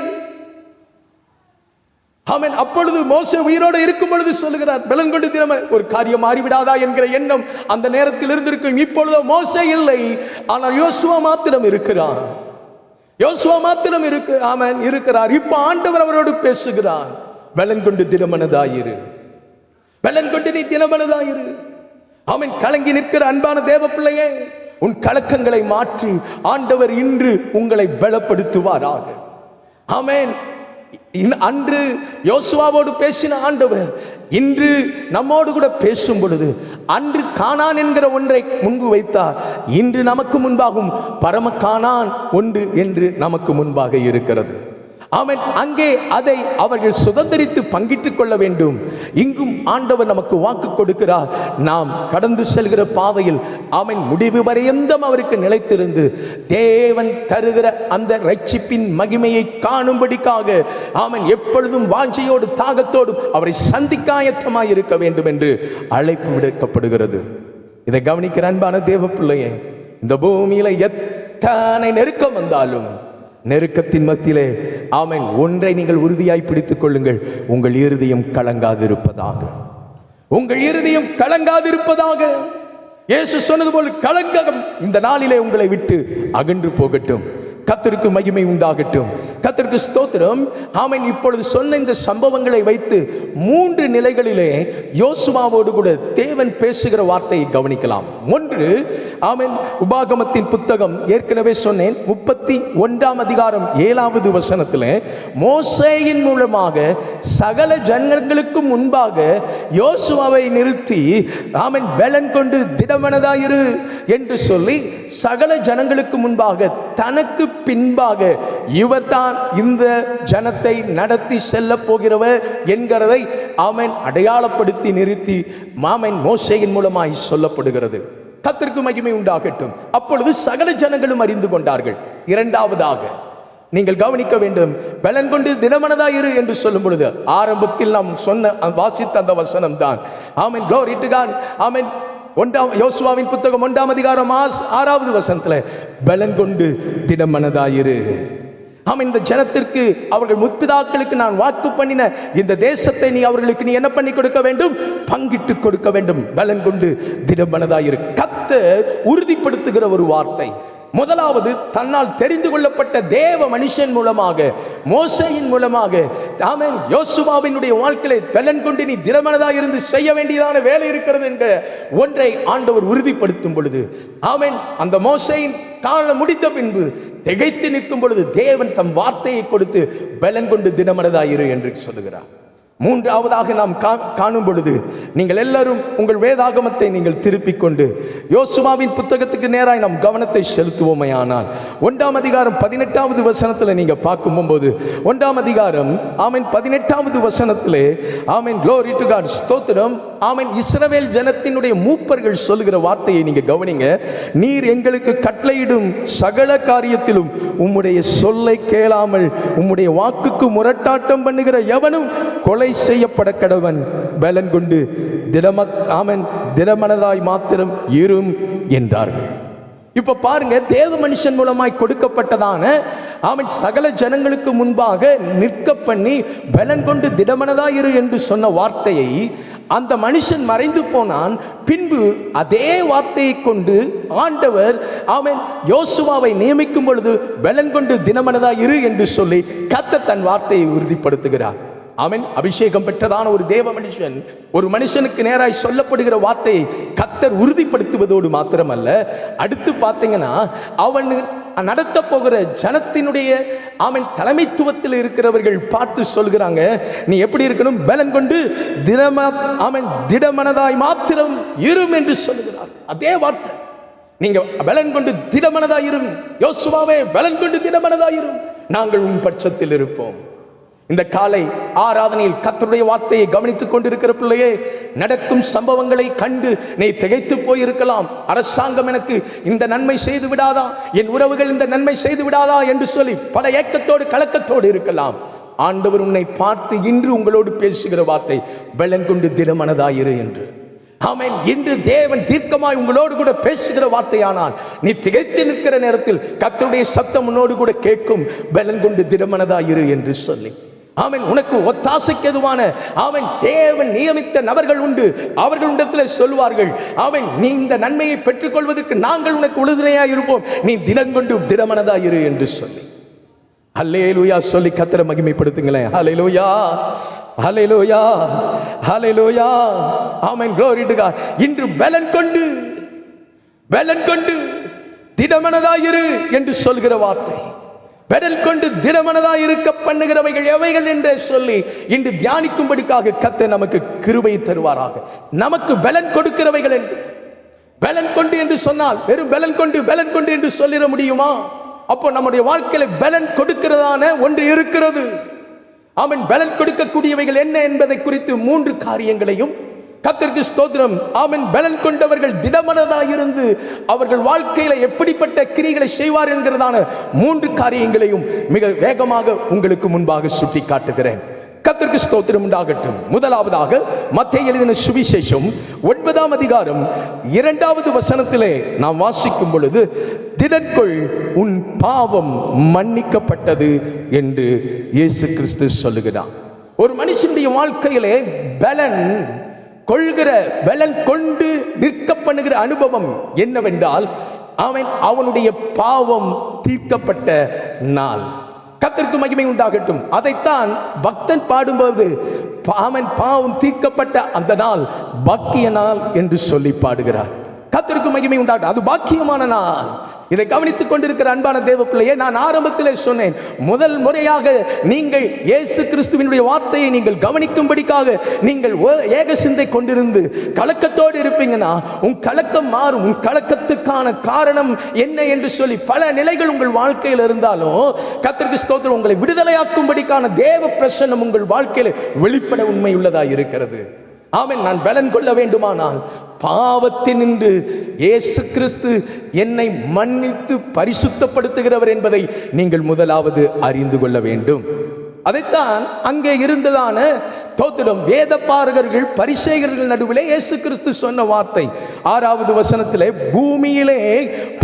ஆமென். அப்பொழுது மோசே உயிரோடு இருக்கும் பொழுது சொல்லுகிறார், பலன் கொண்டு திடம, ஒரு காரியம் மாறிவிடாதா என்கிற எண்ணம் அந்த நேரத்தில் இருந்திருக்கும். இப்பொழுது மோசே இல்லை, ஆனால் யோசுவா மாத்திரம் இருக்கிறார். யோசுவா மாத்திரம் ஆமென் இருக்கிறார். இப்ப ஆண்டவர் அவரோடு பேசுகிறார், பலன் கொண்டு திடமனதாயிரு, பலன் கொண்டு நீ திடமனதாயிரு. ஆமென். கலங்கி நிற்கிற அன்பான தேவ பிள்ளையே, உன் கலக்கங்களை மாற்றி ஆண்டவர் இன்று உங்களை பலப்படுத்துவாராக. ஆமென். அன்று யோசுவாவோடு பேசின ஆண்டவர் இன்று நம்மோடு கூட பேசும் பொழுது, அன்று கானான் என்கிற ஒன்றை முன்பு வைத்தார், இன்று நமக்கு முன்பாகும் பரம கானான் ஒன்று என்று நமக்கு முன்பாக இருக்கிறது. ஆமென். அங்கே அதை அவர்கள் சுதந்திரித்து பங்கிட்டுக் கொள்ள வேண்டும். இங்கும் ஆண்டவர் நமக்கு வாக்கு கொடுக்கிறார். நாம் கடந்து செல்கிற பாதையில் ஆமென் முடிவு வரையந்தம் அவருக்கு நிலைத்திருந்து தேவன் தருகிற அந்த ரட்சிப்பின் மகிமையை காணும்படிக்காக ஆமென் எப்பொழுதும் வாஞ்சையோடு தாகத்தோடும் அவரை சந்திக்க ஆயத்தமாய் இருக்க வேண்டும் என்று அழைப்பு விடுக்கப்படுகிறது. இதை கவனிக்கிற அன்பான தேவ பிள்ளையே, இந்த பூமியில எத்தனை நெருக்கம் வந்தாலும் நெருக்கத்தின் மத்தியிலே ஆமென் ஒன்றை நீங்கள் உறுதியாய் பிடித்துக் கொள்ளுங்கள், உங்கள் இருதயம் கலங்காதிருப்பதாக. உங்கள் இருதயம் கலங்காதிருப்பதாக. இயேசு சொன்னது போல் கலங்கம் இந்த நாளிலே உங்களை விட்டு அகன்று போகட்டும். கர்த்தருக்கு மகிமை உண்டாகட்டும். கர்த்தருக்கு ஸ்தோத்திரம். ஆமென். இப்பொழுது சொன்ன இந்த சம்பவங்களை வைத்து 3 நிலைகளிலே யோசுவாவோடு கூட தேவன் பேசுகிற வார்த்தையை கவனிக்கலாம். ஒன்று, ஆமென், உபாகமத்தின் புத்தகம் ஏற்கனவே சொன்னேன் 31ஆம் அதிகாரம் 7வது வசனத்திலே மோசேயின் மூலமாக சகல ஜனங்களுக்கு முன்பாக யோசுவாவை நிறுத்தி ஆமென் பெலன் கொண்டு திடமனதாயிரு என்று சொல்லி சகல ஜனங்களுக்கு முன்பாக தனக்கு பின்பாக இவர்தான் இந்த ஜனத்தை நடத்தி செல்ல போகிறவர் என்கிறதை ஆமென் அடையாளப்படுத்தி நிறுத்தி ஆமென் மோசேயின் மூலமாய் சொல்லப்படுகிறது. கர்த்தருக்கு மகிமை உண்டாகட்டும். அப்பொழுது சகல ஜனங்களும் அறிந்து கொண்டார்கள். இரண்டாவதாக நீங்கள் கவனிக்க வேண்டும், பலன் கொண்டு திடமனதாயிரு என்று சொல்லும் பொழுது ஆரம்பத்தில் நாம் சொன்ன வாசித்த அந்த வசனம் தான் ஆமென். glory to God. ஆமென். யோசுவாவின் புத்தகம் 1ஆம் அதிகாரம் 6வது வசனத்துல பலன் கொண்டு திடமனதாயிரு. ஆமென். இந்த ஜனத்திற்கு அவர்கள் முற்பிதாக்களுக்கு நான் வாக்கு பண்ணின இந்த தேசத்தை அவர்களுக்கு நீ என்ன பண்ணி கொடுக்க வேண்டும்? பங்கிட்டு கொடுக்க வேண்டும். பலன் கொண்டு திடமனதாயிரு. கர்த்தர் உறுதிப்படுத்துகிற ஒரு வார்த்தை. முதலாவது, தன்னால் தெரிந்து கொள்ளப்பட்ட தேவ மனுஷன் மூலமாக மோசேயின் மூலமாக ஆமென் யோசுவாவினுடைய வாழ்க்கையை பலன் கொண்டு நீ திடமனதாக இருந்து செய்ய வேண்டியதான வேலை இருக்கிறது என்ற ஒன்றை ஆண்டவர் உறுதிப்படுத்தும் பொழுது ஆமென் அந்த மோசேயின் காலம் முடித்த பின்பு திகைத்து நிற்கும் பொழுது தேவன் தம் வார்த்தையை கொடுத்து பலன் கொண்டு திடமனதாயிரு என்று சொல்லுகிறார். மூன்றாவதாக நாம் காணும் பொழுது நீங்கள் எல்லாரும் உங்கள் வேதாகமத்தை நீங்கள் திருப்பிக் கொண்டு யோசுவாவின் புத்தகத்துக்கு நேராக நாம் கவனத்தை செலுத்துவோமே. ஆனால் 1ஆம் அதிகாரம் 18வது வசனத்தில் நீங்க பார்க்கும்போது 1ஆம் அதிகாரம் ஆமென் 18வது வசனத்திலே ஆமென் glory to God ஸ்தோத்திரம். ஆமென். இஸ்ரவேல் ஜனத்தினுடைய மூப்பர்கள் சொல்லுகிற வார்த்தையை நீங்க கவனிங்க. நீர் எங்களுக்கு கட்டளையிடும் சகல காரியத்திலும் உம்முடைய சொல்லை கேளாமல் உம்முடைய வாக்குக்கு முரட்டாட்டம் பண்ணுகிற எவனும் கொலை செய்யப்பட கடவன். பலன் கொண்டு திடமனதாய் மாத்திரம் இரும் என்றார்கள். இப்ப பாருங்க, தேவ மனுஷன் மூலமாய் கொடுக்கப்பட்டதான அவன் சகல ஜனங்களுக்கு முன்பாக நிற்க பண்ணி பலன் கொண்டு திடமனதாயிரு என்று சொன்ன வார்த்தையை அந்த மனுஷன் மறைந்து போனான். பின்பு அதே வார்த்தையை கொண்டு ஆண்டவர் அவன் யோசுவாவை நியமிக்கும் பொழுது பலன் கொண்டு திடமனதாயிரு என்று சொல்லி கர்த்தர் தன் வார்த்தையை உறுதிப்படுத்துகிறார். அவன் அபிஷேகம் பெற்றதான ஒரு தேவ மனுஷன் ஒரு மனுஷனுக்கு நேராய் சொல்லப்படுகிற வார்த்தையை கர்த்தர் உறுதிப்படுத்துவதோடு மாத்திரமல்ல, அடுத்து பார்த்தீங்கன்னா அவன் நடத்த போகிற ஜனத்தினுடைய அவன் தலைமைத்துவத்தில் இருக்கிறவர்கள் பார்த்து சொல்கிறாங்க, நீ எப்படி இருக்கணும்? பலன் கொண்டு திடமனதாய் மாத்திரம் இரும் என்று சொல்லுகிறார். அதே வார்த்தை, நீங்க பலன் கொண்டு திடமனதாயிரும், யோசுவாவே பலன் கொண்டு திடமனதாயிரும், நாங்கள் உன் பட்சத்தில் இருப்போம். இந்த காலை ஆராதனையில் கர்த்தருடைய வார்த்தையை கவனித்துக் கொண்டிருக்கிற பிள்ளையே, நடக்கும் சம்பவங்களை கண்டு நீ திகைத்து போயிருக்கலாம். அரசாங்கம் எனக்கு இந்த நன்மை செய்து விடாதா, என் உறவுகள் இந்த நன்மை செய்து விடாதா என்று சொல்லி பல ஏக்கத்தோடு கலக்கத்தோடு இருக்கலாம். ஆண்டவர் உன்னை பார்த்து இன்று உங்களோடு பேசுகிற வார்த்தை பலன் கொண்டு திடமனதாயிரு என்று. ஆமென். இன்று தேவன் தீர்க்கமாய் உங்களோடு கூட பேசுகிற வார்த்தையானால் நீ திகைத்து நிற்கிற நேரத்தில் கர்த்தருடைய சத்தம் உன்னோடு கூட கேட்கும், பலன் கொண்டு திடமனதாயிரு என்று சொல்லி. அவன் உனக்கு ஒத்தாசைக்கு எதுவான அவன் தேவன் நியமித்த நபர்கள் உண்டு. அவர்கள் இடத்தில் சொல்வார்கள், அவன் நீ இந்த நன்மையை பெற்றுக் கொள்வதற்கு நாங்கள் உனக்கு உறுதுணையாய் இருப்போம், நீ தினம் கொண்டு திடமனதாயிரு என்று சொல்லி அல்லேலூயா சொல்லி கர்த்தரை மகிமைப்படுத்துங்களேன். அல்லேலூயா, அல்லேலூயா, அல்லேலூயா. ஆமென். glory to God. இன்று பலன் கொண்டு திடமனதாயிரு என்று சொல்கிற வார்த்தை பெடல் கொண்டு திடமனதாய் இருக்க பண்ணுகிறவைகள் எவைகள் என்றே சொல்லி இன்று தியானிக்கும்படிக்காக கர்த்தர் நமக்கு கிருபை தருவாராக. நமக்கு பலன் கொடுக்கிறவைகள் என்று பலன் கொண்டு என்று சொன்னால் வெறும் பலன் கொண்டு என்று சொல்லிட முடியுமா? அப்போ நம்முடைய வாழ்க்கையில பலன் கொடுக்கிறதான ஒன்று இருக்கிறது. அவன் பலன் கொடுக்கக்கூடியவைகள் என்ன என்பதை குறித்து 3 காரியங்களையும் கர்த்தருக்கு ஸ்தோத்திரம். அவன் பலன் கொண்டவர்கள் திடமனதாயிருந்து அவர்கள் வாழ்க்கையில எப்படிப்பட்ட கிரியைகளை செய்வார் என்கிறதான 3 காரியங்களையும் மிக வேகமாக உங்களுக்கு முன்பாக சுட்டி காட்டுகிறேன். கர்த்தருக்கு ஸ்தோத்திரம் உண்டாகட்டும். முதலாவதாக மத்தேயு எழுதின சுவிசேஷம் 9ஆம் அதிகாரம் 2வது வசனத்திலே நாம் வாசிக்கும் பொழுது, திடன்கொள் உன் பாவம் மன்னிக்கப்பட்டது என்று இயேசு கிறிஸ்து சொல்லுகிறார். ஒரு மனுஷனுடைய வாழ்க்கையிலே பலன் கொண்டு நிற்க பண்ணுகிற அனுபவம் என்னவென்றால், அவனுடைய பாவம் தீர்க்கப்பட்ட நாள். கர்த்தருக்கு மகிமை உண்டாகட்டும். அதைத்தான் பக்தன் பாடும்போது அவன் பாவம் தீர்க்கப்பட்ட அந்த நாள் பாக்கிய நாள் என்று சொல்லி பாடுகிறார். கர்த்தருக்கு மகிமை உண்டாகட்டும். அது பாக்கியமான நாள். இதை கவனித்துக் கொண்டிருக்கிற அன்பான தேவ பிள்ளையே, நான் ஆரம்பத்திலே சொன்னேன், முதல் முறையாக நீங்கள் இயேசு கிறிஸ்துவினுடைய வார்த்தையை நீங்கள் கவனிக்கும்படிக்காக நீங்கள் ஏக சிந்தை கொண்டிருந்து கலக்கத்தோடு இருப்பீங்கன்னா உன் கலக்கம் மாறும். உன் கலக்கத்துக்கான காரணம் என்ன என்று சொல்லி பல நிலைகள் உங்கள் வாழ்க்கையில் இருந்தாலும் கர்த்தருக்கு ஸ்தோத்திரம், உங்களை விடுதலையாக்கும்படிக்கான தேவ பிரசன்னம் உங்கள் வாழ்க்கையில் வெளிப்பட உண்மை உள்ளதாக இருக்கிறது. ஆமென். நான் பலன் கொள்ள வேண்டுமானால் பாவத்தினின்று இயேசு கிறிஸ்து என்னை மன்னித்து பரிசுத்தப்படுத்துகிறவர் என்பதை நீங்கள் முதலாவது அறிந்து கொள்ள வேண்டும். அதைத்தான் அங்கே இருந்ததான தோத்திரம் வேதபாரகர்கள் பரிசேயர்கள் நடுவிலே இயேசு கிறிஸ்து சொன்ன வார்த்தை 6வது வசனத்திலே, பூமியிலே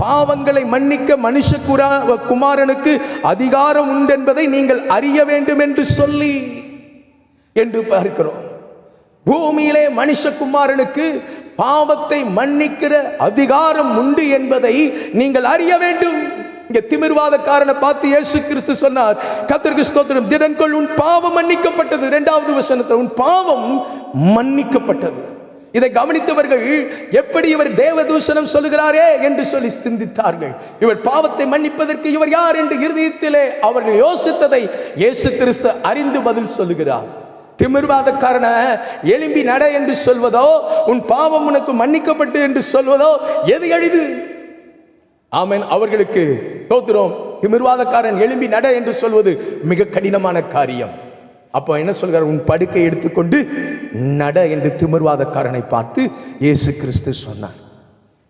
பாவங்களை மன்னிக்க மனுஷ குமாரனுக்கு அதிகாரம் உண்டென்பதை நீங்கள் அறிய வேண்டும் என்று சொல்லி என்று பார்க்கிறோம். பூமியிலே மனுஷகுமாரனுக்கு பாவத்தை மன்னிக்கிற அதிகாரம் உண்டு என்பதை நீங்கள் அறிய வேண்டும். இங்கே திமிர்வாதக்காரனை பார்த்து இயேசு கிறிஸ்து சொன்னார், கர்த்தருக்கு ஸ்தோத்திரம், திடன்கொள் உன் பாவம் மன்னிக்கப்பட்டது. 2வது வசனத்தில் உன் பாவம் மன்னிக்கப்பட்டது. இதை கவனித்தவர்கள் எப்படி இவர் தேவதூஷணம் சொல்லுகிறாரே என்று சொல்லி சிந்தித்தார்கள். இவர் பாவத்தை மன்னிப்பதற்கு இவர் யார் என்று இருதயத்திலே அவர்கள் யோசித்ததை இயேசு கிறிஸ்து அறிந்து பதில் சொல்லுகிறார். திமிர்வாதக்காரன எழும்பி நட என்று சொல்வதோ, உன் பாவம் உனக்கு மன்னிக்கப்பட்டு என்று சொல்வதோ எது எளிது? ஆமென். அவர்களுக்கு தோத்திரம், திமிர்வாதக்காரன் எழும்பி நட என்று சொல்வது மிக கடினமான காரியம். அப்போ என்ன சொல்கிறார்? உன் படுக்கை எடுத்துக்கொண்டு நட என்று திமிர்வாதக்காரனை பார்த்து இயேசு கிறிஸ்து சொன்னார்.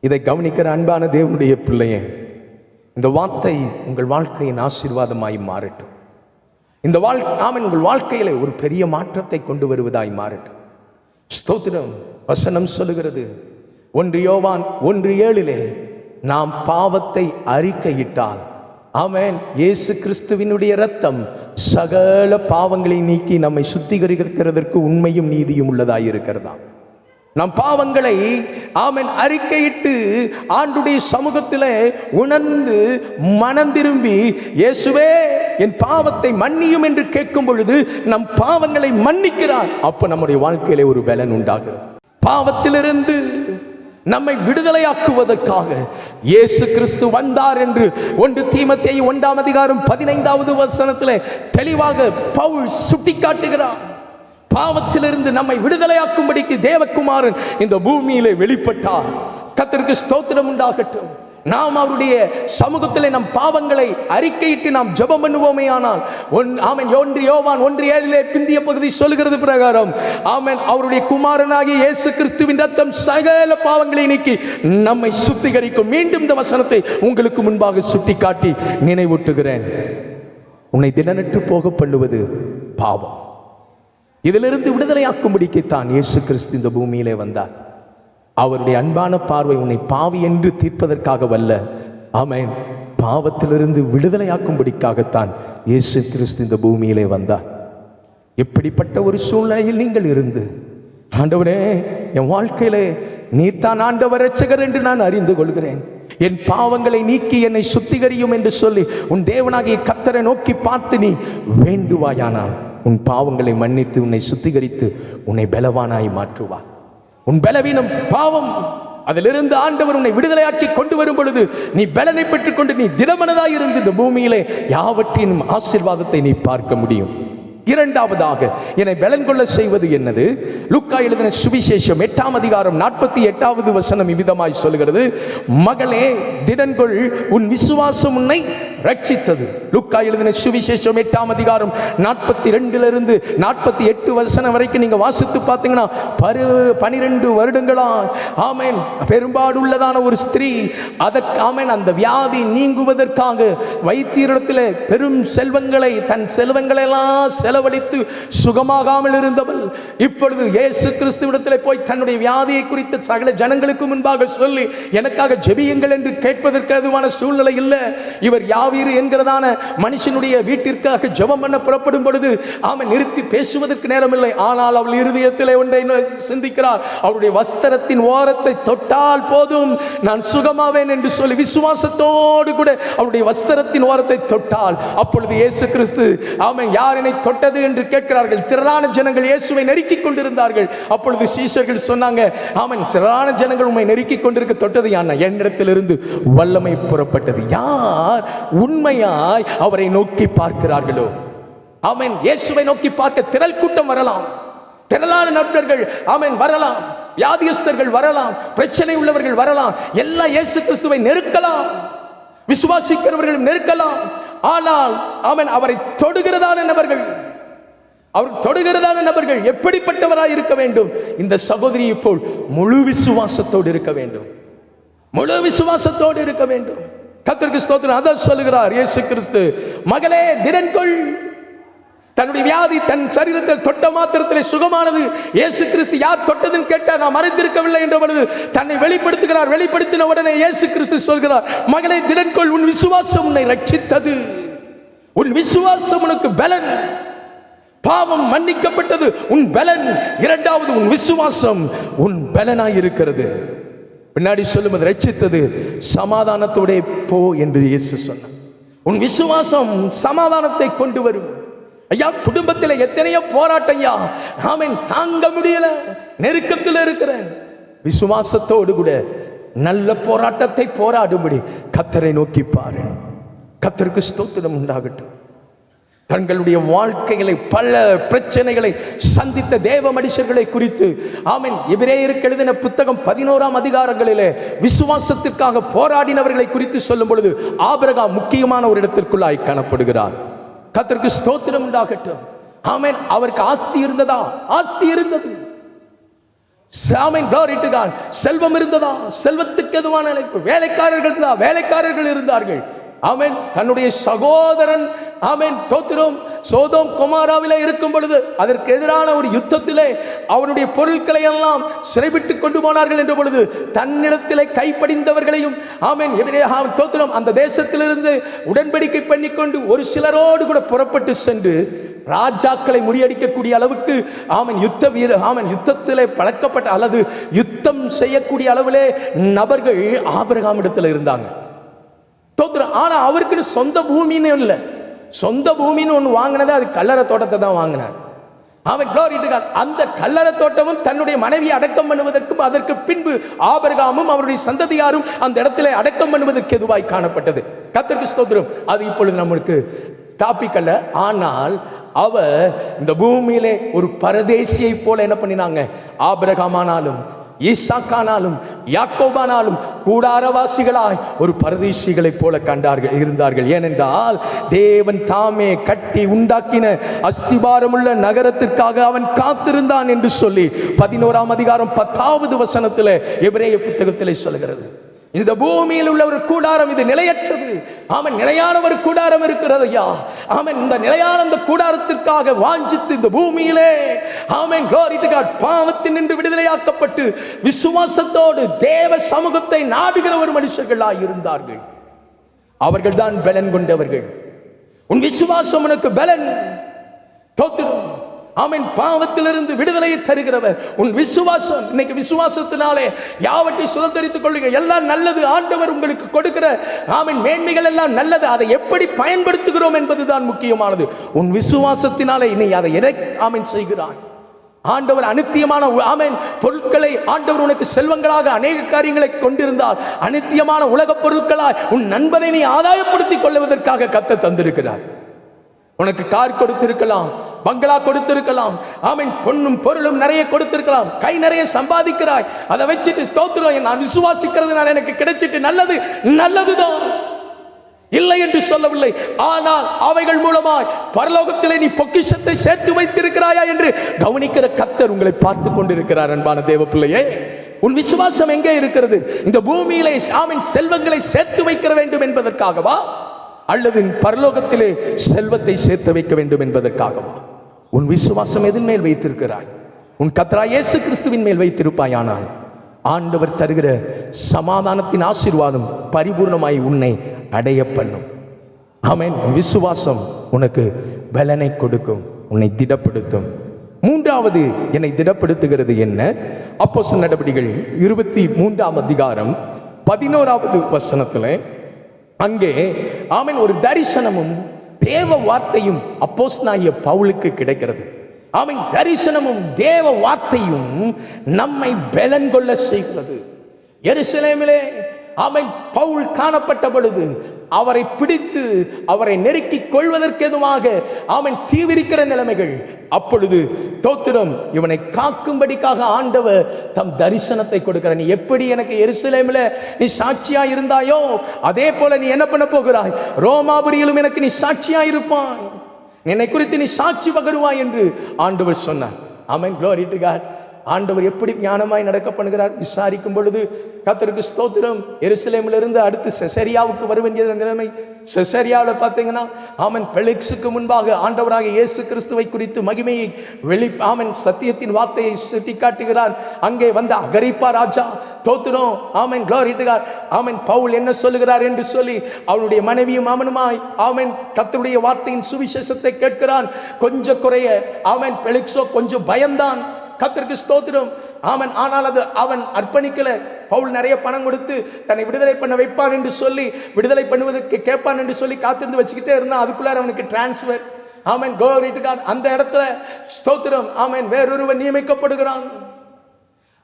இதை கவனிக்கிற அன்பான தேவனுடைய பிள்ளையே, இந்த வார்த்தை உங்கள் வாழ்க்கையின் ஆசீர்வாதமாய் மாறட்டும். இந்த உங்கள் வாழ்க்கையில ஒரு பெரிய மாற்றத்தை கொண்டு வருவதாய் மாறட்டும். ஸ்தோத்திரம். வசனம் சொல்லுகிறது 1 யோவான் 1:7 நாம் பாவத்தை அறிக்கையிட்டால், ஆமென், இயேசு கிறிஸ்துவினுடைய இரத்தம் சகல பாவங்களை நீக்கி நம்மை சுத்திகரிக்கிறதற்கு உண்மையும் நீதியும் உள்ளதாய் இருக்கிறதா. நம் பாவங்களை ஆமென் அறிக்கையிட்டு ஆண்டுடைய சமூகத்திலே உணர்ந்து மனம் திரும்பி இயேசுவே என் பாவத்தை மன்னியும் என்று கேட்கும் பொழுது நம் பாவங்களை மன்னிக்கிறார். அப்ப நம்முடைய வாழ்க்கையிலே ஒரு பலன் உண்டாகிறது. பாவத்திலிருந்து நம்மை விடுதலையாக்குவதற்காக இயேசு கிறிஸ்து வந்தார் என்று 1 தீமோத்தேயு 1ஆம் அதிகாரம் 15வது வசனத்திலே தெளிவாக பவுல் சுட்டிக்காட்டுகிறார். பாவத்திலிருந்து நம்மை விடுதலையாக்கும்படிக்கு தேவகுமாரன் இந்த பூமியிலே வெளிப்பட்டார். கர்த்தருக்கு ஸ்தோத்திரம் உண்டாகட்டும். நாம் அவருடைய சமூகத்திலே நம் பாவங்களை அறிக்கையிட்டு நாம் ஜெபம் பண்ணுவோமே ஆனால், ஆமென், 1 யோவான் 1:7 பிந்திய பகுதி சொல்லுகிறது பிரகாரம், ஆமென், அவருடைய குமாரனாகிய இயேசு கிறிஸ்துவின் ரத்தம் சகல பாவங்களை நீக்கி நம்மை சுத்திகரிக்கும். மீண்டும் இந்த வசனத்தை உங்களுக்கு முன்பாக சுட்டி காட்டி நினைவூட்டுகிறேன். உன்னை தினநற்று போக பண்ணுவது பாவம். இதிலிருந்து விடுதலையாக்கும்படிக்குத்தான் இயேசு கிறிஸ்து இந்த பூமியிலே வந்தார். அவருடைய அன்பான பார்வை உன்னை பாவி என்று தீர்ப்பதற்காக வல்ல, ஆமென், பாவத்திலிருந்து விடுதலையாக்கும்படிக்காகத்தான் இயேசு கிறிஸ்து இந்த பூமியிலே வந்தார். எப்படிப்பட்ட ஒரு சூழ்நிலையில் நீங்கள் இருந்து, ஆண்டவரே என் வாழ்க்கையிலே நீர்தான் ஆண்டவர் இரட்சகர் என்று நான் அறிந்து கொள்கிறேன், என் பாவங்களை நீக்கி என்னை சுத்திகரியும் என்று சொல்லி உன் தேவனாகிய கர்த்தரை நோக்கி பார்த்து நீ வேண்டுவாயானால் உன் பாவங்களை மன்னித்து உன்னை சுத்திகரித்து உன்னை பலவானாய் மாற்றுவார். உன் பலவீனம் பாவம், அதிலிருந்து ஆண்டவர் உன்னை விடுதலையாக்கி கொண்டு வரும் பொழுது நீ பலனை பெற்றுக்கொண்டு நீ திடமனதாய் இருந்து இந்த பூமியிலே யாவற்றின் ஆசீர்வாதத்தை நீ பார்க்க முடியும். இரண்டாவதாக என்னை பலன் கொள்ள செய்வது என்னது? லூக்கா எழுதின சுவிசேஷம் 8ஆம் அதிகாரம் 48வது வசனம் இவ்விதமாய் சொல்கிறது, மகளே திடன்கொள், உன் விசுவாசம் உன்னை ரட்சித்தது. லூக்கா எழுதின சுவிசேஷம் 8ஆம் அதிகாரம் 42லிருந்து 48 வசனம் வரைக்கும் நீங்க வாசித்து பார்த்தீங்கன்னா 12 வருடங்களா ஆமென் பெரும்பாடுள்ளதான ஒரு ஸ்திரீ ஆமென் அந்த வியாதி நீங்குவதற்காக வைத்தியரிடத்தில் பெரும் செல்வங்களை தன் செல்வங்களெல்லாம் செலவழித்து சுகமாகாமல் இருந்தவள் இப்பொழுது இயேசு கிறிஸ்துவிடத்தில் போய் தன்னுடைய வியாதியை குறித்து சகல ஜனங்களுக்கு முன்பாக சொல்லி எனக்காக ஜெபியுங்கள் என்று கேட்பதற்கு அதுவான சூழ்நிலை இல்லை. இவர் யாவீரு என்கிறதான மனுஷனுடைய வீட்டிற்காக ஜெபம் பண்ண புறப்படும் பொழுது அவன் நிறுத்தி பேசுவதற்கு நேரமில்லை. ஆனால் அவள் இருதயத்தில் ஒன்றை சிந்திக்கிறார், அவருடைய வஸ்திரத்தின் ஓரத்தை தொட்டால் போதும் நான் சுகமாவேன் என்று சொல்லி விசுவாசத்தோடு கூட அவருடைய வஸ்திரத்தின் ஓரத்தை தொட்டால் அப்பொழுது இயேசு கிறிஸ்து அவன் யார் என்னை தொட்டது என்று கேட்கிறார்கள். திரளான ஜனங்கள் இயேசுவை நெருக்கிக் கொண்டிருந்தார்கள். அப்பொழுது சீஷர்கள் சொன்னாங்க, ஆமென் திரளான ஜனங்கள் உம்மை நெருக்கிக் கொண்டிருக்க தொட்டது யார்? என்னிடத்திலிருந்து வல்லமை புறப்பட்டது. யார் உண்மையாய் அவரை நோக்கி பார்க்கிறார்களோ, ஆமென் இயேசுவை நோக்கி பார்க்க திரள் கூட்டம் வரலாம், திரளான நண்பர்கள் ஆமென் வரலாம், வியாதியஸ்தர்கள் வரலாம், பிரச்சனை உள்ளவர்கள் வரலாம், எல்லாம் இயேசு கிறிஸ்துவை நெருக்கலாம், விசுவாசிக்கிறவர்கள் நெருக்கலாம். ஆனால் அவன் அவரை தொடுகிறதான நபர்கள், அவர் தொடுகிறதான நபர்கள் எப்படிப்பட்டவராய் இருக்க வேண்டும்? இந்த சகோதரி இப்போ முழு விசுவாசத்தோடு இருக்க வேண்டும், முழு விசுவாசத்தோடு இருக்க வேண்டும். கர்த்தருக்கு ஸ்தோத்திரம். அதான் சொல்லுகிறார் இயேசு கிறிஸ்து, மகளே திடன்கொள், தன்னுடைய வியாதி தன் சரீரத்தில் தொட்ட மாத்திரத்தில் சுகமானது. இயேசு கிறிஸ்து யார் தொட்டதுன்னு கேட்டார், நான் மறைந்திருக்கவில்லை என்ற பொழுது தன்னை வெளிப்படுத்துகிறார். வெளிப்படுத்தின உடனே இயேசு கிறிஸ்து சொல்கிறார், மகளே திடன்கொள், உன் விசுவாசம் உன்னை ரட்சித்தது, உன் விசுவாசம் உனக்கு பலன், பாவம் மன்னிக்கப்பட்டது உன் பலன். இரண்டாவது உன் விசுவாசம் உன் பலனாய் இருக்கிறது. பின்னாடி சொல்லும் அது ரட்சித்தது, சமாதானத்தோட போ என்று இயேசு சொன்னார். உன் விசுவாசம் சமாதானத்தை கொண்டு வரும். ஐயா குடும்பத்தில் எத்தனையோ போராட்டம் ஐயா, ஆமென் தாங்க முடியல, நெருக்கத்தில் இருக்கிறேன். விசுவாசத்தோடு கூட நல்ல போராட்டத்தை போராடும்படி கர்த்தரை நோக்கி பாரு. கர்த்தருக்கு ஸ்தோத்திரம் உண்டாகட்டும். தங்களுடைய வாழ்க்கைகளை பல பிரச்சனைகளை சந்தித்த தேவ மனுஷர்களை குறித்து ஆமென் எபிரேயருக்கு எழுதின புத்தகம் 11ஆம் அதிகாரங்களிலே விசுவாசத்திற்காக போராடினவர்களை குறித்து சொல்லும் பொழுது ஆபிரகாம் முக்கியமான ஒரு இடத்திற்குள்ளாய் காணப்படுகிறார். கர்த்தருக்கு ஸ்தோத்திரம் உண்டாகட்டும். ஆமென் அவருக்கு ஆஸ்தி இருந்ததா? ஆஸ்தி இருந்தது. ஆமென் glory to God. செல்வம் இருந்ததா? செல்வத்துக்கு எதுவான அழைப்பு. வேலைக்காரர்கள் இருந்தா? வேலைக்காரர்கள் இருந்தார்கள். ஆமென் தன்னுடைய சகோதரன் ஆமென் தோத்திரம் சோதோம் கொமாராவிலே இருக்கும் பொழுது அதற்கு எதிரான ஒரு யுத்தத்திலே அவருடைய பொருட்களை எல்லாம் சிறைபிட்டு கொண்டு போனார்கள் என்ற பொழுது தன்னிடத்திலே கைப்படிந்தவர்களையும் ஆமென் தோத்திரம் அந்த தேசத்திலிருந்து உடன்படிக்கை பண்ணிக்கொண்டு ஒரு சிலரோடு கூட புறப்பட்டு சென்று ராஜாக்களை முறியடிக்கக்கூடிய அளவுக்கு ஆமென் யுத்த வீரர் ஆமென் யுத்தத்திலே பழக்கப்பட்ட அல்லது யுத்தம் செய்யக்கூடிய அளவிலே நபர்கள் ஆபிரகாம் இடத்துல இருந்தாங்க. ஆனா அவருக்கு சொந்த பூமின்னு இல்லை. சொந்த பூமின்னு ஒன்று வாங்கினது அது கல்லறை தோட்டத்தை தான் வாங்கினார். அவன் glory to God. அந்த கல்லறை தோட்டமும் தன்னுடைய மனைவி அடக்கம் பண்ணுவதற்கும் அதற்கு பின்பு ஆபிரகாமும் அவருடைய சந்ததியாரும் அந்த இடத்துல அடக்கம் பண்ணுவதற்கு எதுவாய் காணப்பட்டது. கர்த்தருக்கு ஸ்தோத்திரம். அது இப்பொழுது நம்மளுக்கு டாபிக் அல்ல. ஆனால் அவர் இந்த பூமியிலே ஒரு பரதேசியை போல என்ன பண்ணினாங்க? ஆபிரகாமானாலும் ஈசாக்கானாலும் யாக்கோபானாலும் கூடாரவாசிகளாய் ஒரு பரதேசிகளை போல கண்டார்கள் இருந்தார்கள். ஏனென்றால் தேவன் தாமே கட்டி உண்டாக்கின அஸ்திபாரமுள்ள நகரத்திற்காக அவன் காத்திருந்தான் என்று சொல்லி 11ஆம் அதிகாரம் 10வது வசனத்தில் எபிரேய புத்தகத்திலே சொல்கிறது. இந்த பூமியில் உள்ள ஒரு கூடாரம் இது நிலையற்றது. ஆமென் நிலையான ஒரு கூடாரம் இருக்கிறது ஐயா. ஆமென் இந்த நிலையான அந்த கூடாரத்திற்காக வாஞ்சித்து இந்த பூமியிலே ஆமென் glory to God பாவத்தின் நின்று விடுதலையாக்கப்பட்டு விசுவாசத்தோடு தேவ சமூகத்தை நாடுகிற ஒரு மனுஷர்களாய் இருந்தார்கள். அவர்கள் தான் பலன் கொண்டவர்கள். உன் விசுவாசம் உனக்கு பலன். தோத்திரம். ஆமென் பாவத்திலிருந்து விடுதலையை தருகிறவர் உன் விசுவாசம். இன்னைக்கு விசுவாசத்தினாலே யாவற்றை சுதந்தரித்துக் கொள்ளுங்க. எல்லாம் நல்லது. ஆண்டவர் உங்களுக்கு கொடுக்கிற ஆமென் மேன்மைகள் எல்லாம் நல்லது. அதை எப்படி பயன்படுத்துகிறோம் என்பதுதான் முக்கியமானது. உன் விசுவாசத்தினாலே நீ அதை எதை ஆமென் செய்கிறாய்? ஆண்டவர் அநித்தியமான ஆமென் பொருட்களை ஆண்டவர் உனக்கு செல்வங்களாக அநேக காரியங்களை கொண்டிருந்தால் அநித்தியமான உலக பொருட்களாய் உன் நண்பனை நீ ஆதாயப்படுத்திக் கொள்வதற்காக கர்த்தர் தந்திருக்கிறார். உனக்கு கார் கொடுத்திருக்கலாம், பங்களா கொடுத்திருக்கலாம், ஆமென் பொன்னும் பொருளும் நிறைய கொடுத்திருக்கலாம், கை நிறைய சம்பாதிக்கிறாய், அதை வச்சுட்டு ஸ்தோத்திரம் நான் விசுவாசிக்கிறதுனால எனக்கு கிடைச்சிட்டு நல்லதுதான் இல்லை என்று சொல்லவில்லை. ஆனால் அவைகள் மூலமாய் பரலோகத்திலே நீ பொக்கிஷத்தை சேர்த்து வைத்திருக்கிறாயா என்று கவனிக்கிற கர்த்தர் உங்களை பார்த்து கொண்டிருக்கிறார். அன்பான தேவ பிள்ளையே, உன் விசுவாசம் எங்கே இருக்கிறது? இந்த பூமியிலே ஆமென் செல்வங்களை சேர்த்து வைக்க வேண்டும் என்பதற்காகவா, அல்லது பரலோகத்திலே செல்வத்தை சேர்த்து வைக்க வேண்டும் என்பதற்காகவா? உன் விசுவாசம் எதன் மேல் வைத்திருக்கிறாய்? உன் கர்த்தராகிய இயேசு கிறிஸ்துவின் மேல் வைத்திருப்பாயானால் ஆண்டவர் தருகிற சமாதானத்தின் ஆசீர்வாதம் பரிபூர்ணமாய் உன்னை அடைய பண்ணும். ஆமென். விசுவாசம் உனக்கு பலனை கொடுக்கும், உன்னை திடப்படுத்தும். மூன்றாவது என்னை திடப்படுத்துகிறது என்ன? அப்போஸ்தலர் நடபடிகள் 23ஆம் அதிகாரம் 11வது வசனத்தில் அங்கே ஆமென் ஒரு தரிசனமும் தேவ வார்த்தையும் அப்போஸ்தலனாகிய பவுலுக்கு கிடைக்கிறது. ஆமென். தரிசனமும் தேவ வார்த்தையும் நம்மை பலன் கொள்ள செய்கிறது. எருசலேமிலே ஆமென் பவுல் காணப்பட்ட பொழுது அவரை பிடித்து அவரை நெருக்கிக் கொள்வதற்கு எதுவாக ஆமென் தீவிரிக்கிற நிலைமைகள். அப்பொழுது தோத்திரம் இவனை காக்கும்படிக்காக ஆண்டவர் தம் தரிசனத்தை கொடுக்கிறார். நீ எப்படி எனக்கு எருசலேமில் நீ சாட்சியா இருந்தாயோ அதே போல நீ என்ன பண்ண போகிறாய்? ரோமாபுரியிலும் எனக்கு நீ சாட்சியா இருப்பாய், என்னை குறித்து நீ சாட்சி பகருவாய் என்று ஆண்டவர் சொன்னார். ஆமென். glory to God. ஆண்டவர் எப்படி ஞானமாய் நடக்க பண்ணுகிறார் விசாரிக்கும் பொழுது கர்த்தருக்கு ஸ்தோத்திரம். எருசலேமிலிருந்து அடுத்து செசரியாவுக்கு வர வேண்டிய நிலைமை. செசரியாவில் பார்த்தீங்கன்னா ஆமென் பெலிக்ஸுக்கு முன்பாக ஆண்டவராக இயேசு கிறிஸ்துவை குறித்து மகிமையை ஆமென் சத்தியத்தின் வார்த்தையை சுட்டி காட்டுகிறார். அங்கே வந்த அகரிப்பா ராஜா தோத்திரம் ஆமென் glory to God. ஆமென் பவுல் என்ன சொல்லுகிறார் என்று சொல்லி அவனுடைய மனைவியும் அவனுமாய் ஆமென் கர்த்தருடைய வார்த்தையின் சுவிசேஷத்தை கேட்கிறான். கொஞ்சம் குறைய ஆமென் பெலிக்ஸோ கொஞ்சம் பயந்தான். கர்த்தருக்கு ஸ்தோத்திரம். ஆமென். ஆனால் அது அவன் அர்ப்பணிக்கல. பவுல் நிறைய பணம் கொடுத்து தன்னை விடுதலை பண்ண வைப்பான் என்று சொல்லி விடுதலை பண்ணுவதற்கு கேட்பான் என்று சொல்லி காத்திருந்து வச்சுக்கிட்டே இருந்தான். அதுக்குள்ளார அவனுக்கு transfer. Amen glory to God. அந்த இடத்துல ஸ்தோத்திரம் ஆமென் வேறொருவன் நியமிக்கப்படுகிறான்.